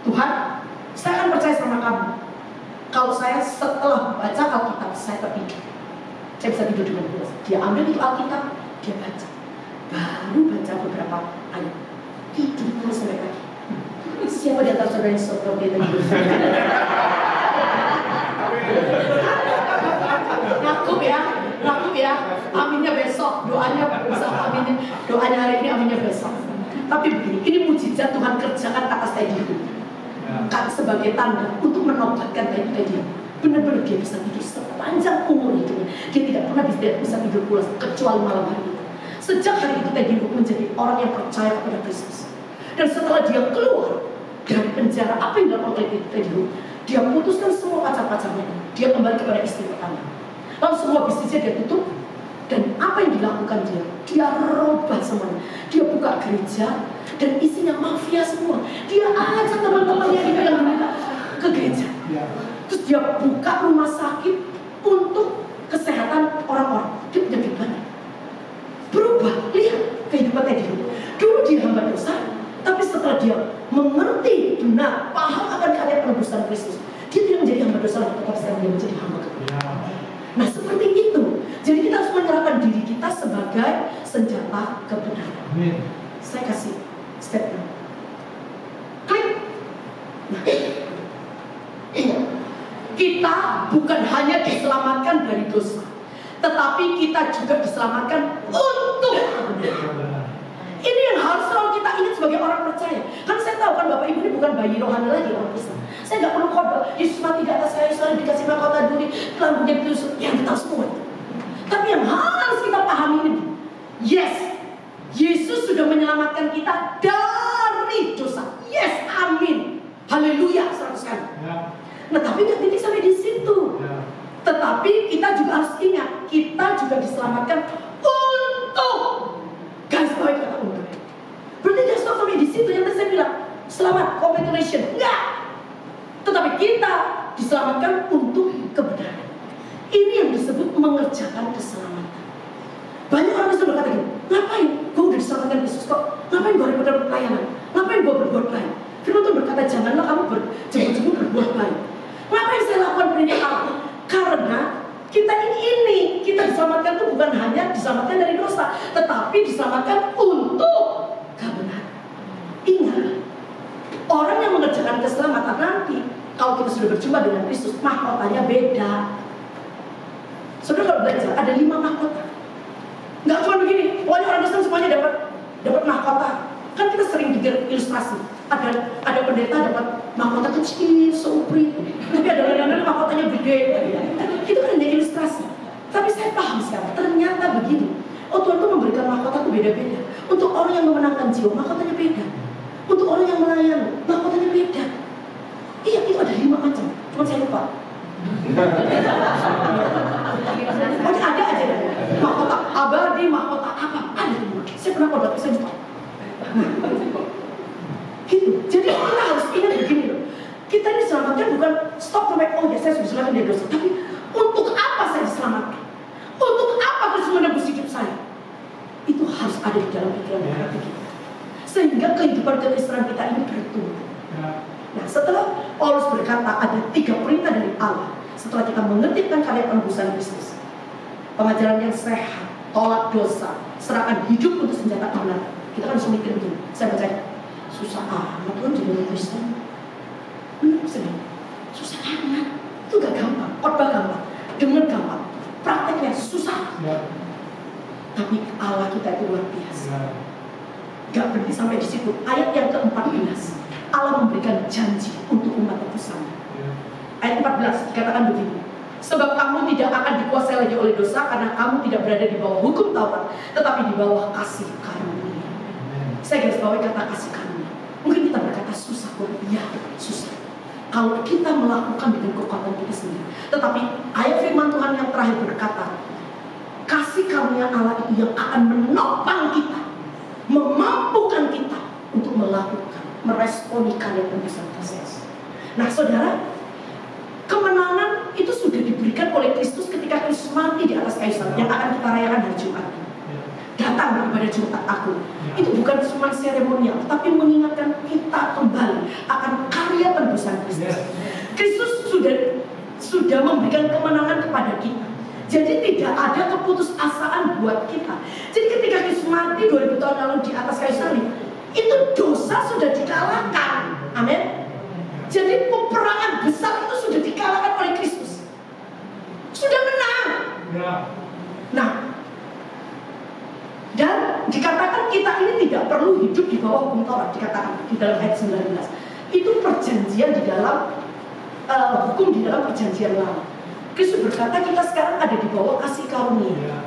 Tuhan, saya akan percaya sama kamu. Kalau saya setelah baca Alkitab, saya tertidur. Saya bisa tidur dengan pulas. Dia ambil itu Alkitab, dia baca. Baru baca beberapa ayat, tidur terus sampai pagi. Siapa di antara saudara yang seperti dia tidur? Laku ya. Aminnya besok, doanya besok, doanya hari ini, aminnya besok. Tapi begini, ini mujizat Tuhan kerjakan atas Teddy itu. Kan sebagai tanda untuk menobatkan Teddy. Benar-benar dia bisa tidur sepanjang umur hidupnya. Dia tidak pernah bisa tidur pulas kecuali malam hari itu. Sejak hari itu Teddy menjadi orang yang percaya kepada Kristus. Dan setelah dia keluar dari penjara, apa yang dilakukan oleh Teddy? Dia putuskan semua pacar-pacarnya. Dia kembali kepada istri pertama. Lalu semua bisnisnya dia tutup. Dan apa yang dilakukan dia? Dia robah semuanya. Dia buka gereja dan isinya mafia semua. Dia ajak teman-temannya itu yang minta ke gereja. Terus dia buka rumah sakit untuk kesehatan orang-orang. Dia penyakit banyak. Berubah, lihat kehidupan Teddy. Dulu dia hamba dosa, tapi setelah dia mengerti benar, paham akan karya penebusan Kristus, dia tidak menjadi hamba dosa lagi, tetapi sekarang dia menjadi hamba kebenaran. Nah seperti itu. Jadi kita harus menyerahkan diri kita sebagai senjata kebenaran. Saya kasih statement. Klik. Nah, ingat, kita bukan hanya diselamatkan dari dosa, tetapi kita juga diselamatkan untuk kebenaran. Ini yang harus selalu kita ingat sebagai orang percaya. Kan saya tahu kan Bapak Ibu ini bukan bayi rohani lagi orang Kristen. Saya nggak perlu khotbah, Yesus mati di atas kayu salib, dikasih mahkota duri, lambungnya ditusuk, yang kita semua. Tapi yang harus kita pahami ini, yes, Yesus sudah menyelamatkan kita dari dosa. Yes, amin, haleluya, 100 kali. Nah tapi nggak titik sampai di situ. Tetapi kita juga harus ingat, kita juga diselamatkan untuk. Guys, baik kata untuk. Berarti jangan stop sampai di situ. Yang tadi saya bilang, selamat, congratulations. Enggak. Tetapi kita diselamatkan untuk kebenaran. Ini yang disebut mengerjakan keselamatan. Banyak orang bisa berkata gini, ngapain? Gue udah diselamatkan Yesus kok. Ngapain gue repot-repot pelayanan? Ngapain gue berbuat baik? Firman Tuhan berkata, janganlah kamu berjemur-jemur berbuat baik. Ngapain saya lakukan perintah Allah? Karena kita ini kita diselamatkan itu bukan hanya diselamatkan dari dosa, tetapi diselamatkan untuk kebenaran. Ingat, orang yang mengerjakan keselamatan nanti, kalau kita sudah berjumpa dengan Kristus, mahkotanya beda. Saudara kalau belajar, ada 5 mahkota. Nggak cuma begini, pokoknya orang Kristen semuanya dapat mahkota. Kan kita sering dengar ilustrasi. Ada pendeta dapat mahkota kecil, seuprit, tapi ada kadang-kadang mahkotanya gede. Itu kan hanya ilustrasi. Tapi saya paham sekarang, ternyata begini. Oh, Tuhan tuh memberikan mahkota itu beda-beda. Untuk orang yang memenangkan jiwa, mahkotanya beda. Untuk orang yang melayani, mahkotanya beda. Iya, itu ada 5 macam. Cuma saya lupa. Pokoknya ada aja. Mahkota abadi, mahkota apa? Ada. Saya pernah kodok, saya lupa. Gitu. Jadi kita harus ingat begini loh. Kita ini diselamatkan bukan stop sampai oh ya saya sudah selamatkan dari dosa, tapi untuk apa saya diselamatkan? Untuk apa Kristus menebus hidup saya? Itu harus ada di dalam pikiran dan hati kita, sehingga kehidupan kekristenan kita ini bertumbuh. Nah, setelah Paulus berkata ada 3 perintah dari Allah, setelah kita mengertikan karya penebusan Kristus, pengajaran yang sehat, tolak dosa, serahkan hidup untuk senjata kebenaran. Kita kan harus mikir begini, saya baca susah amat kan jadi orang Kristen. Benar sih, susah amat. Itu gak gampang, khotbah gampang, dengar gampang, prakteknya susah. Tapi Allah kita itu luar biasa. Gak berhenti sampai di situ. Ayat yang ke-14, Allah memberikan janji untuk umat tebusannya. Ayat 14 dikatakan begini, sebab kamu tidak akan dikuasai lagi oleh dosa, karena kamu tidak berada di bawah hukum Taurat, tetapi di bawah kasih karunia. Saya garis bawahi kata kasih karunia. Mungkin kita berkata susah, ya susah. Kalau kita melakukan dengan kekuatan kita sendiri. Tetapi ayat firman Tuhan yang terakhir berkata, kasih karunia Allah itu yang akan menopang kita, memampukan kita untuk melakukan, meresponi karya penebusan Kristus. Nah saudara, kemenangan itu sudah diberikan oleh Kristus ketika Kristus mati di atas kayu salib, yang akan kita rayakan hari Jumat. Datang beribadah Jumat Agung. Itu bukan cuma seremonial, tapi mengingatkan kita kembali akan karya penebusan Kristus. Kristus sudah memberikan kemenangan kepada kita. Jadi tidak ada keputusasaan buat kita. Jadi ketika Kristus mati 2000 tahun lalu di atas kayu salib, itu dosa sudah dikalahkan. Amin. Jadi peperangan besar itu sudah dikalahkan oleh Kristus. Sudah menang. Nah, dan dikatakan kita ini tidak perlu hidup di bawah hukum Taurat, dikatakan di dalam ayat 19. Itu perjanjian di dalam hukum di dalam perjanjian lama. Kristus berkata kita sekarang ada di bawah kasih karunia.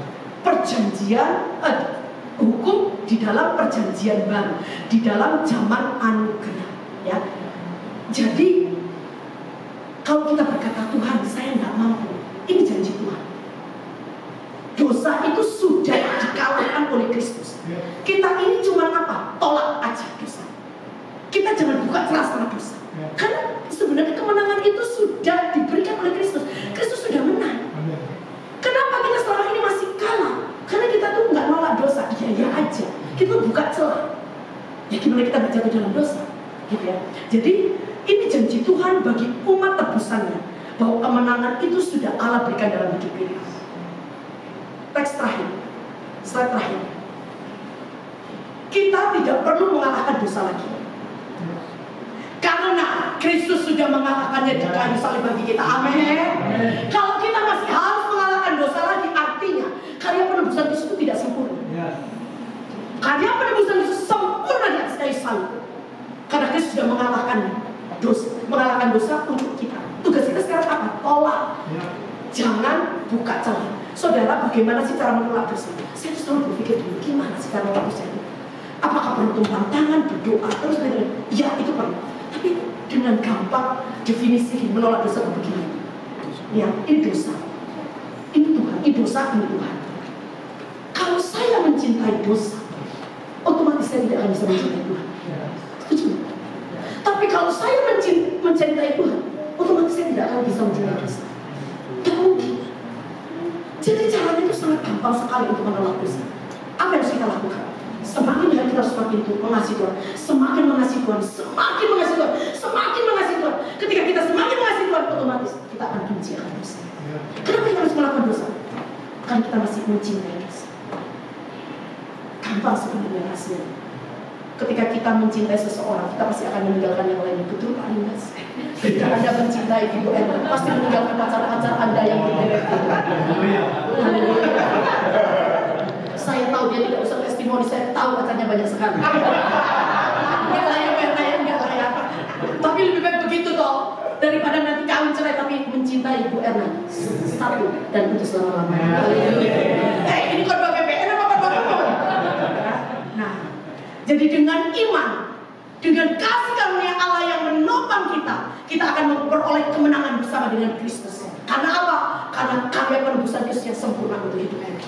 Perjanjian hukum di dalam perjanjian baru, di dalam zaman anugerah, ya. Jadi kalau kita berkata Tuhan saya nggak mampu, ini janji Tuhan. Dosa itu sudah dikalahkan oleh Kristus. Kita ini cuma apa? Tolak aja dosa. Kita jangan buka celah dosa. Karena sebenarnya kemenangan itu sudah diberikan oleh Kristus. Kristus sudah menang. Kenapa kita selama ini masih kalah? Karena kita tuh nggak nolak dosa. Ya aja. Kita buka celah. Ya gimana kita nggak jatuh dalam dosa? Gitu ya. Jadi ini janji Tuhan bagi umat tebusannya, bahwa kemenangan itu sudah Allah berikan dalam hidup kita. Teks terakhir, slide terakhir. Kita tidak perlu mengalahkan dosa lagi, karena Kristus sudah mengalahkannya di kayu salib bagi kita. Amin. Kalau kita masih harus mengalahkan dosa lagi, artinya karya penebusan Kristus itu tidak sempurna. Karya penebusan Kristus sempurna di atas kayu salib, karena Kristus sudah mengalahkan dosa untuk kita. Tugas kita sekarang apa? Tolak. Jangan buka celah. Saudara, bagaimana sih cara menolak dosa? Saya tuh selalu berpikir dulu, gimana sih cara menolak dosa itu? Apakah perlu tumpang tangan, berdoa terus? Ya, itu perlu. Tapi dengan gampang definisi menolak dosa itu begini. Ya, ini dosa. Ini Tuhan, ini dosa, ini Tuhan. Kalau saya mencintai dosa, otomatis saya tidak akan bisa mencintai Tuhan. Setuju? Tapi kalau saya mencintai Tuhan, otomatis saya tidak akan bisa mencintai dosa. Tidak mungkin. Jadi caranya itu sangat gampang sekali untuk menolak dosa. Apa yang harus kita lakukan? Semakin hari kita semakin mengasihi Tuhan, semakin mengasihi Tuhan, semakin mengasihi Tuhan, semakin mengasihi Tuhan. Ketika kita semakin mengasihi Tuhan, otomatis kita akan benci akan dosa. Kenapa kita harus melakukan dosa? Karena kita masih mencintai dosa. Gampang sebenarnya hasilnya. Ketika kita mencintai seseorang, kita pasti akan meninggalkan yang lain. Betul Pak Lindas? Ketika Anda mencintai Ibu Ella, pasti meninggalkan pacar-pacar Anda yang berderet itu. Saya tahu dia tidak usah testimoni, saya tahu pacarnya banyak sekali. Enggak lah ya, enggak lah ya. Tapi lebih baik begitu toh, daripada nanti kawin cerai tapi mencintai Bu Erna satu dan putus selama-lamanya. Ini khotbah BPN apa khotbah umum? Nah, jadi dengan iman, dengan kasih karunia Allah yang menopang kita, kita akan memperoleh kemenangan bersama dengan Kristus. Karena apa? Karena karya penebusan Kristus yang sempurna untuk hidup kita.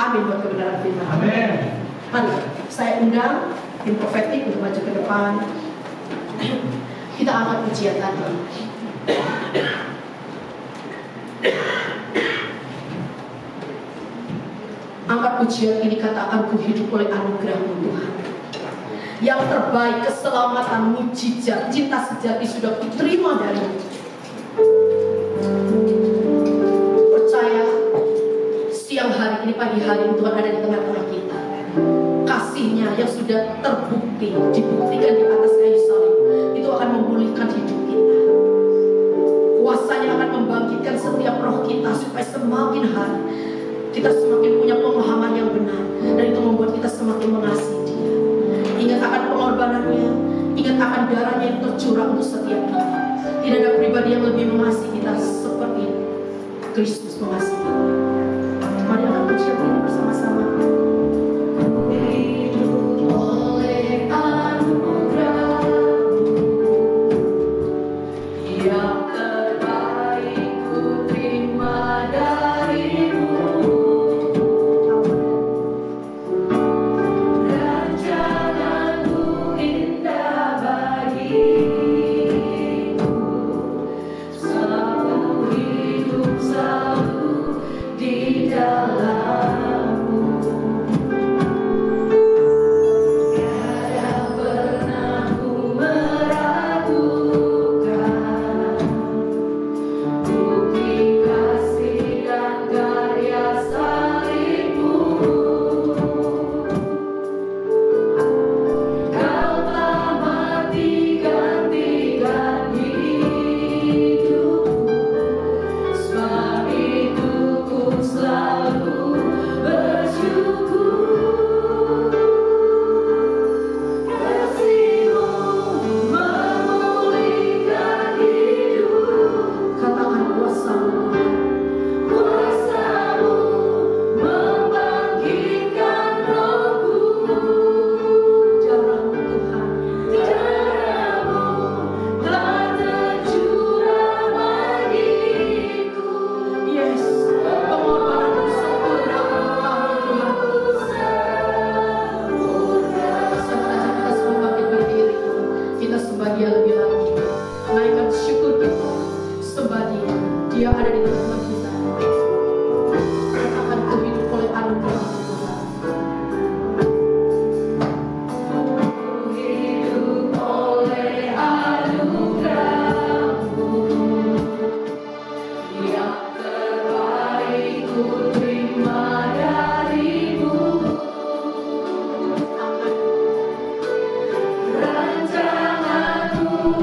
Amin buat kebenaran firman. Amin. Mari saya undang tim profetik untuk maju ke depan. Kita angkat pujian tadi. Angkat pujian ini, katakan ku hidup oleh anugerah-Mu Tuhan. Yang terbaik, keselamatan, mujizat, cinta sejati sudah kuterima dari-Mu. Percaya siang hari ini, pagi hari ini Tuhan ada di tengah-tengah kita. Kasih-Nya yang sudah terbukti, dibuktikan di atas kayu salib, itu akan memulihkan hidup kita. Kuasa-Nya akan membangkitkan setiap roh kita supaya semakin hari kita semakin punya pemahaman yang benar, dan itu membuat kita semakin mengasihi Dia. Ingat akan pengorbanannya, ingat akan darahnya yang tercurah untuk setiap kita. Tidak ada pribadi yang lebih mengasihi kita seperti Kristus mengasihi kita. Mari kita pujian ini bersama-sama. Hidup oleh anugerah yang terbaik ku terima dari-Mu. Rancangan-Mu indah bagiku, selalu hidup selalu di dalam-Mu. Tiada pernah ku meragukan bukti kasih dan karya salib-Mu. Kau telah mati gantikan hidupku, sebab itu ku selalu bersyukur. Kasih-Mu memulihkan hidup. Katakan kuasa-Mu, kuasa-Mu membangkitkan rohku. Darah-Mu Tuhan, darah-Mu telah tercurah bagiku. Yes, pengorbanan-Mu sempurna untuk kami Tuhan. Serta kita semua bangkit berdiri, kita sembah Dia lebih lagi. Naikkan syukur kita, sembah Dia. Dia ada di tengah-tengah kita. Katakan ku hidup oleh anugerah-Mu Tuhan. Hidup oleh anugerah-Mu yang terbaik ku terima dari-Mu. Rancangan-Mu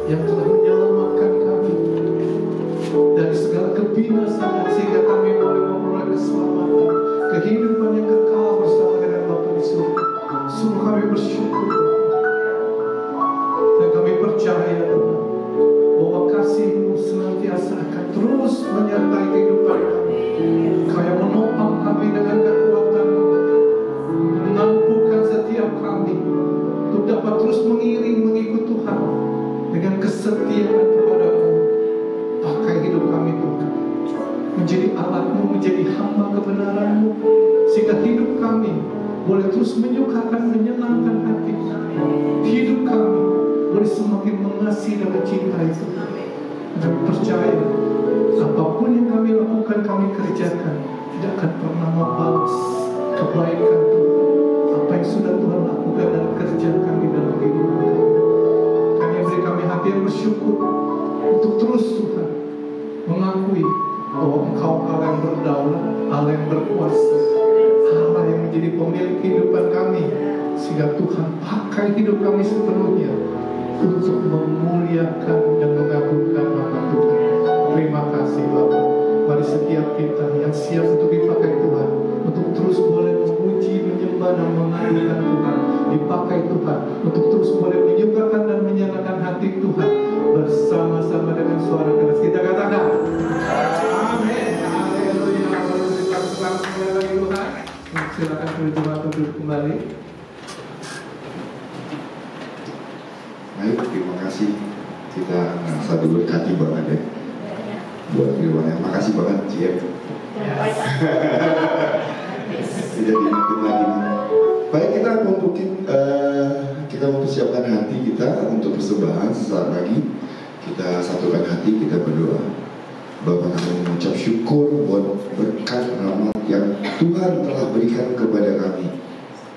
yang telah menyelamatkan kami dari segala kebinasaan sehingga kami boleh memperoleh keselamatan, kehidupan yang kekal bersama dengan Bapa di surga. Sungguh kami bersyukur dan kami percaya bahwa kasih-Mu senantiasa akan terus menyertai kehidupan kami. Kau yang menopang kami dengan kekuatan-Mu, menampukan setiap kami untuk dapat terus mengiring mengikut Tuhan dengan kesetiaan kepada-Mu. Pakai hidup kami Tuhan menjadi alat-Mu, menjadi hamba kebenaran-Mu, sehingga hidup kami boleh terus menyukakan, menyenangkan hati. Hidup kami boleh semakin mengasihi dan mencintai Tuhan. Dan percaya apapun yang kami lakukan, kami kerjakan, tidak akan pernah membalas kebaikan Tuhan. Apa yang sudah Tuhan lakukan dan kerjakan di dalam hidup kami. Kami beri kami hati yang bersyukur untuk terus Tuhan mengakui bahwa Engkau Allah yang berdaulat, Allah yang berkuasa, Allah yang menjadi pemilik kehidupan kami, sehingga Tuhan pakai hidup kami sepenuhnya untuk memuliakan dan mengagungkan nama Tuhan. Terima kasih Bapa. Mari setiap kita yang siap untuk dipakai Tuhan, untuk terus boleh memuji, menyembah dan mengagungkan Tuhan, dipakai Tuhan untuk terus boleh menyukakan dan menyenangkan hati Tuhan bersama-sama dengan suara keras. Kita katakan amin. Haleluya. Berikan selamat sekali lagi Tuhan. Silakan berjemaat duduk kembali. Baik, terima kasih. Kita merasa diberkati banget ya buat firman-Nya. Makasih banget Ciem. Tidak diingetin lagi. Baik, kita mempersiapkan hati kita untuk persembahan sesaat lagi. Kita satukan hati, kita berdoa. Bapa, kami mengucap syukur buat berkat rahmat yang Tuhan telah berikan kepada kami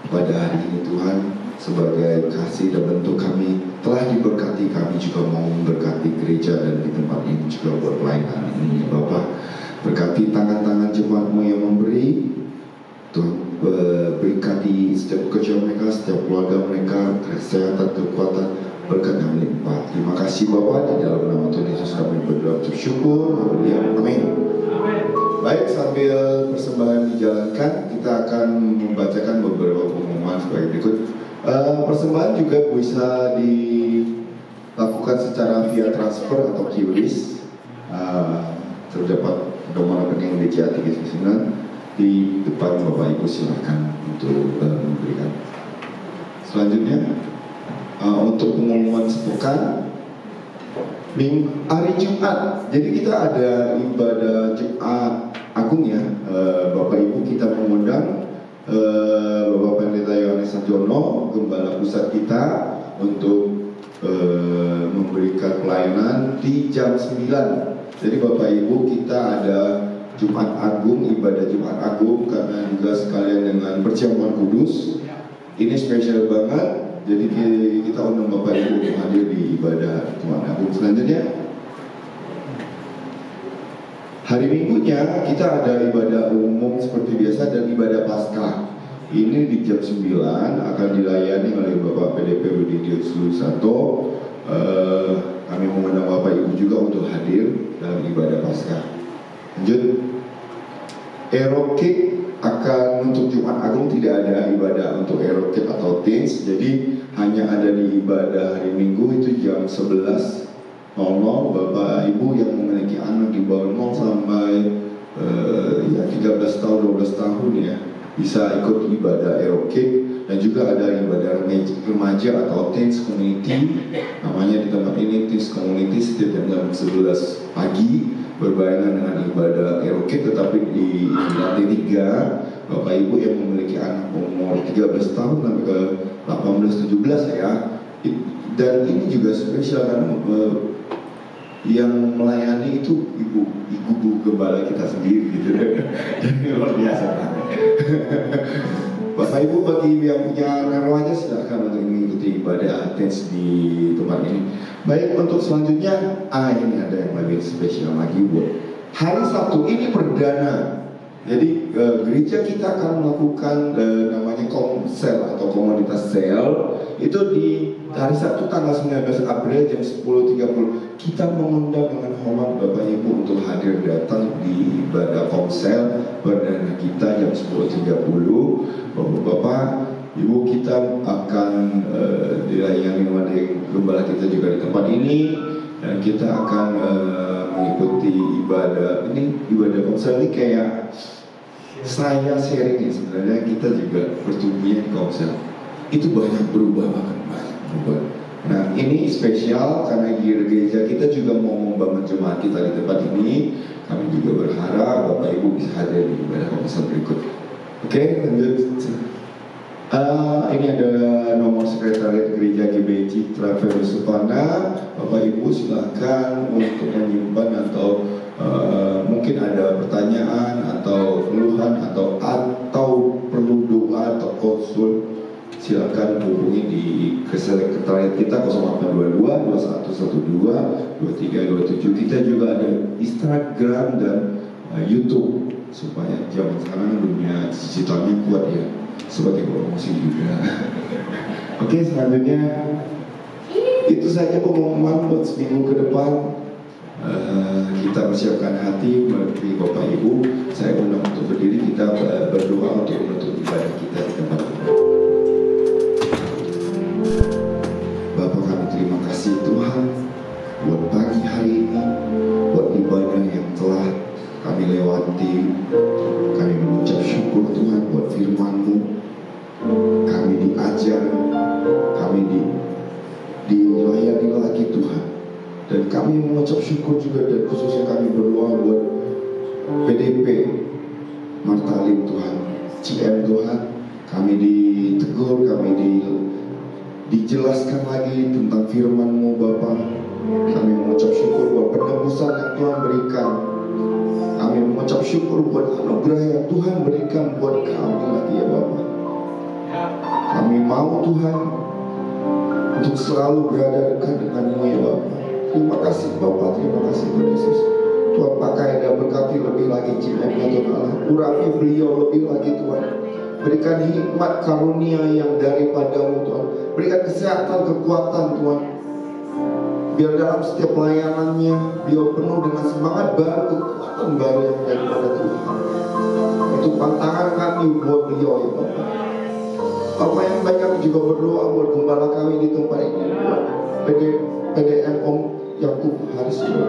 pada hari ini Tuhan. Sebagai kasih dan bentuk kami telah diberkati, kami juga mau memberkati gereja dan di tempat ini juga buat pelayanan ini Bapak. Berkati tangan-tangan jemaat-Mu yang memberi, Tuhan berkati setiap pekerja mereka, setiap keluarga mereka, kesehatan, kekuatan, berkat yang melimpah. Terima kasih Bapak, di dalam nama Tuhan Yesus kami berdoa bersyukur. Amin. Baik, sambil persembahan dijalankan, kita akan membacakan beberapa pengumuman sebagai berikut. Persembahan juga bisa dilakukan secara via transfer atau QRIS. Terdapat nomor rekening BCA 399 di depan Bapak Ibu, silakan untuk memberikan. Selanjutnya untuk pengumuman sepekan hari Jumat. Jadi kita ada ibadah Jumat Agung ya. Bapak Ibu kita mengundang Bapak Pendeta Yohanes Sarjono, Gembala Pusat kita, untuk memberikan pelayanan di jam 9. Jadi Bapak Ibu kita ada Jumat Agung, ibadah Jumat Agung, karena juga sekalian dengan perjamuan kudus. Ini spesial banget. Jadi kita undang Bapak Ibu untuk hadir di ibadah Jumat Agung. Selanjutnya hari Minggunya kita ada ibadah umum seperti biasa dan ibadah Paskah. Ini di jam 9 akan dilayani oleh Bapak PDP Budidius Lusanto. Kami mengundang Bapak Ibu juga untuk hadir dalam ibadah Paskah. Lanjut, Erokik akan untuk Jumat Agung tidak ada ibadah untuk Erokik atau teens. Jadi hanya ada di ibadah hari Minggu itu jam 11.00. Bapak Ibu yang memiliki anak di bawah 0 sampai 13 tahun, 12 tahun ya, bisa ikut ibadah Erokik. Dan juga ada ibadah remaja atau teens community, namanya di tempat ini teens community, setiap jam 11 pagi berbarengan dengan ibadah Erokik. Tetapi di lantai 3 Bapak Ibu yang memiliki anak umur 13 tahun sampai ke 18-17 ya. Dan ini juga spesial karena yang melayani itu ibu gembala kita sendiri gitu. Jadi luar biasa. Bapak Ibu bagi yang punya anak remaja silakan untuk mengikuti ibadah teens di tempat ini. Baik, untuk selanjutnya ini ada yang lebih spesial lagi buat hari Sabtu ini perdana. Jadi gereja kita akan melakukan namanya komsel atau komunitas sel. Itu di hari Sabtu tanggal 19 April jam 10.30. Kita mengundang dengan hormat Bapak Ibu untuk hadir datang di ibadah komsel perdana kita jam 10.30. Bapak Ibu, kita akan dilayani oleh gembala kita juga di tempat ini, dan kita akan mengikuti ibadah ini. Ibadah komsel ini kayak saya sharing ya, sebenarnya kita juga bertumbuh di komsel itu banyak berubah, banget banyak berubah. Nah, ini spesial karena di gereja kita juga mau membangun jemaat kita di tempat ini. Kami juga berharap Bapak Ibu bisa hadir di ibadah komsel berikut. Oke, lanjut. Ini ada nomor sekretariat gereja GBI Travel Supana. Bapak Ibu silakan untuk menyimpan atau mungkin ada pertanyaan atau keluhan atau perlu doa atau konsul, silakan hubungi di sekretariat kita 0822 2112 2327. Kita juga ada Instagram dan YouTube supaya zaman sekarang dunia digitalnya kuat ya, sebagai promosi juga. Oke, selanjutnya itu saja pengumuman buat seminggu ke depan. Kita persiapkan hati bagi Bapak Ibu. Saya undang untuk berdiri, kita berdoa untuk menutup ibadah kita di tempat ini. Bapak, kami terima kasih Tuhan buat pagi hari ini, buat ibadah yang telah kami lewati. Kami mengucap syukur Tuhan buat firman-Mu. Kami diajar, kami dilayani lagi Tuhan. Dan kami mengucap syukur juga, dan khususnya kami berdoa buat PDP Martalim Tuhan, CM Tuhan. Kami ditegur, kami dijelaskan lagi tentang firman-Mu Bapak. Kami mengucap syukur buat penebusan yang Tuhan berikan. Kami mengucap syukur buat anugerah yang Tuhan berikan buat kami lagi ya Bapak. Kami mau Tuhan untuk selalu berada dekat dengan-Mu ya Bapak. Terima kasih Bapak, terima kasih Tuhan Yesus. Tuhan pakai dan berkati lebih lagi CM-nya Tuhan Allah. Urapi beliau lebih lagi Tuhan. Berikan hikmat karunia yang daripada-Mu Tuhan. Berikan kesehatan, kekuatan Tuhan. Biar dalam setiap pelayanannya beliau penuh dengan semangat baru, kekuatan baru yang daripada Tuhan. Itu pantangan kami buat beliau ya Bapak. Bapak yang baik, kami juga berdoa buat gembala kami di tempat ini, buat PDM Om Yakub Haris Tuhan.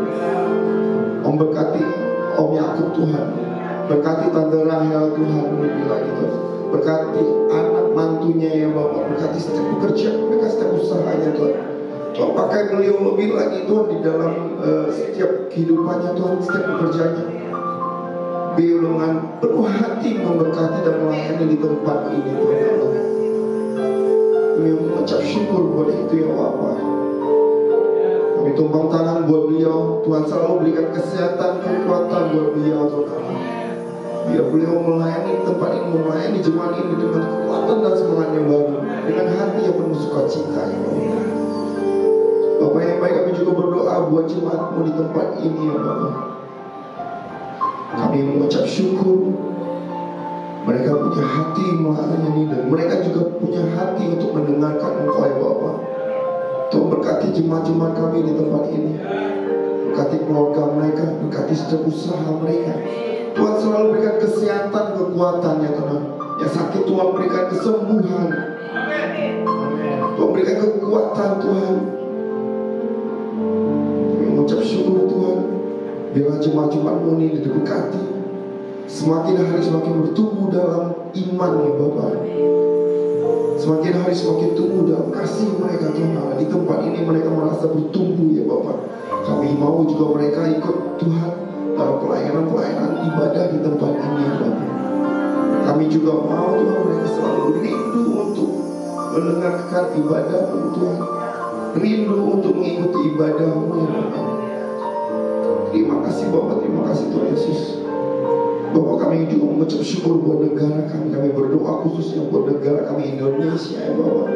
Om berkati Om Yakub Tuhan. Berkati Tante Rahel Tuhan lebih lagi Tuhan. Berkati anak mantunya ya Bapak. Berkati setiap pekerjaan mereka, setiap usahanya Tuhan. Tuhan pakai beliau lebih lagi Tuhan di dalam setiap kehidupannya Tuhan, setiap pekerjaannya. Beliau dengan penuh hati memberkati dan melayani di tempat ini Tuhan Allah. Beliau mengucap syukur buat itu ya Bapak. Kami tumpang tangan buat beliau. Tuhan selalu berikan kesehatan, kekuatan buat beliau Tuhan. Biar beliau melayani tempat ini, melayani jemaat ini dengan kekuatan dan semangat yang baru, dengan hati yang penuh sukacita ya Bapak. Bapak yang baik, kami juga berdoa buat jemaat-Mu di tempat ini ya Bapak. Kami mengucap syukur. Mereka punya hati melayani, dan mereka juga punya hati untuk mendengarkan Engkau ya Bapak. Tuhan berkati jemaat-jemaat kami di tempat ini. Berkati keluarga mereka, berkati setiap usaha mereka. Tuhan selalu berikan kesehatan, kekuatan ya Tuhan. Yang sakit Tuhan berikan kesembuhan. Tuhan berikan kekuatan Tuhan. Mengucap syukur Tuhan. Biarlah jemaat-jemaat-Mu ini diberkati. Semakin hari semakin bertumbuh dalam iman ya Bapak. Semakin hari semakin tumbuh dalam kasih mereka Tuhan Allah. Di tempat ini mereka merasa bertumbuh ya Bapak. Kami mau juga mereka ikut Tuhan dalam pelayanan-pelayanan ibadah di tempat ini ya Bapak. Kami juga mau Tuhan mereka selalu rindu untuk mendengarkan ibadah-Mu Tuhan. Rindu untuk mengikuti ibadah-Mu ya Bapak. Terima kasih Bapak, terima kasih Tuhan Yesus. Bapak, kami juga mengucap syukur buat negara kami. Kami berdoa khususnya buat negara kami Indonesia ya Bapak.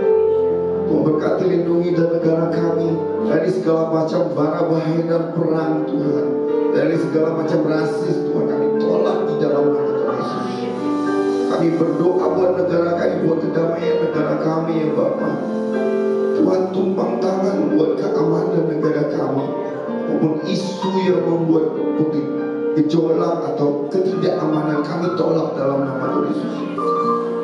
Tuhan berkati, lindungi dan negara kami dari segala macam bara bahaya dan perang Tuhan. Dari segala macam rasis Tuhan kami tolak di dalam nama Tuhan Kami berdoa buat negara kami, buat kedamaian negara kami ya Bapa. Tuhan tumpang tangan buat keamanan negara kami, maupun isu yang membuat gejolak atau ketidakamanan kami tolak dalam nama Tuhan Yesus.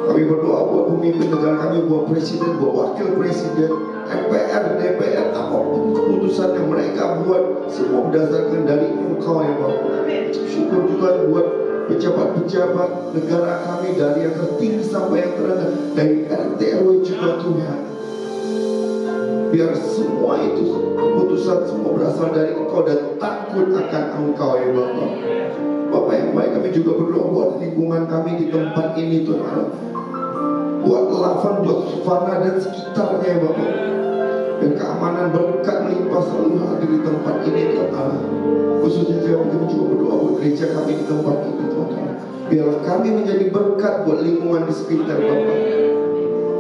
Kami berdoa buat pemimpin negara kami, buat presiden, buat wakil presiden, MPR, DPR, apapun keputusan yang mereka buat, semua berdasarkan dari Engkau ya Bapak. Syukur juga buat pejabat-pejabat negara kami, dari yang tertinggi sampai yang terendah, dari RT RW juga Tuhan. Biar semua itu keputusan semua berasal dari Engkau dan takut akan Engkau ya Bapak. Bapak yang baik, kami juga berdoa buat lingkungan kami di tempat ini Tuhan. Buat Lavan, buat Sufana dan sekitarnya ya Bapak. Dan keamanan berkat melimpah selalu hadir di tempat ini Tuhan Allah. Khususnya kami juga berdoa buat gereja kami di tempat ini Tuhan Allah. Biarlah kami menjadi berkat buat lingkungan di sekitar Bapak.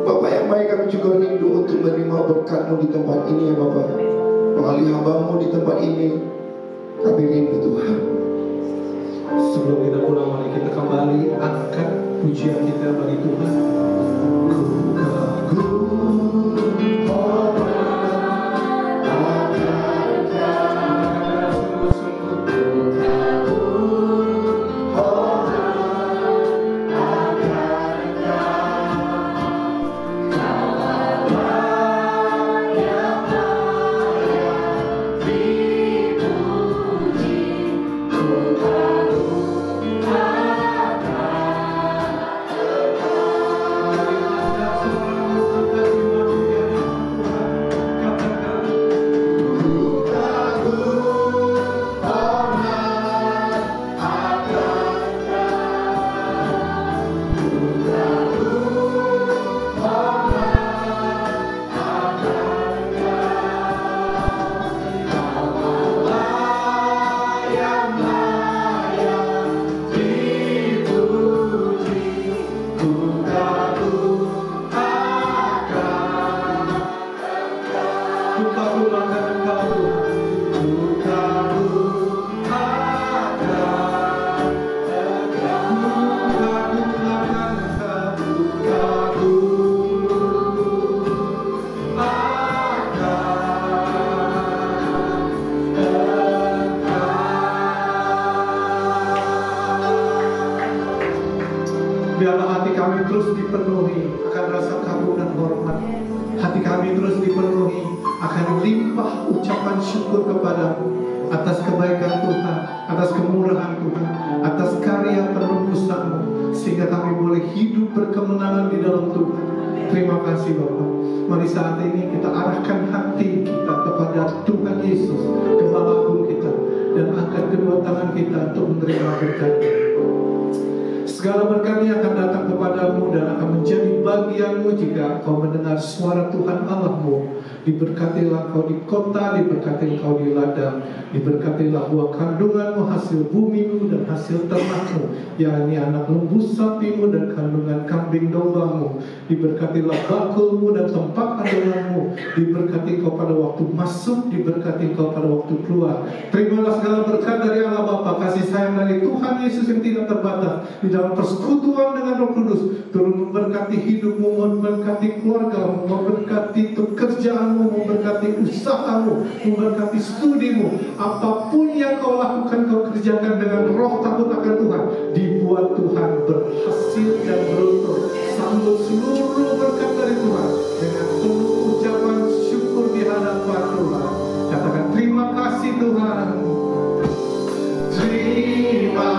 Bapak yang baik, kami juga rindu untuk menerima berkat-Mu di tempat ini ya Bapak. Melalui hamba-Mu di tempat ini, kami rindu Tuhan. Sebelum kita pulang, mari kita kembali angkat pujian kita bagi Tuhan. Biarlah hati kami terus dipenuhi akan rasa kagum dan hormat. Hati kami terus dipenuhi akan limpah ucapan syukur kepadamu atas kebaikan Tuhan, atas kemurahan Tuhan, atas karya penebusan-Mu, sehingga kami boleh hidup berkemenangan di dalam Tuhan. Terima kasih Bapak. Mari saat ini kita arahkan hati kita kepada Tuhan Yesus, Gembala Agung kita, dan angkat kedua tangan kita untuk menerima berkat. Segala berkat-Nya akan datang kepadamu dan akan menjadi bagianmu jika kau mendengar suara Tuhan Allahmu. Diberkatilah kau di kota, diberkatilah kau di ladang, diberkatilah buah kandunganmu, hasil bumimu dan hasil ternakmu, yakni anak lembu sapimu dan kandungan kambing dombamu. Diberkatilah bakulmu dan tempat adonanmu, diberkati kau pada waktu masuk, diberkati kau pada waktu keluar. Terimalah segala berkat dari Allah Bapa, kasih sayang dari Tuhan Yesus yang tidak terbatas, di dalam persekutuan dengan Roh Kudus, turun memberkati hidupmu, memberkati keluargamu, memberkati pekerjaanmu, memberkati usahamu, memberkati studimu. Apapun yang kau lakukan, kau kerjakan dengan roh takut akan Tuhan. Dibuat Tuhan berhasil dan beruntung. Sambut seluruh berkat dari Tuhan dengan penuh ucapan syukur di hadapan Tuhan. Katakan terima kasih Tuhan. Terima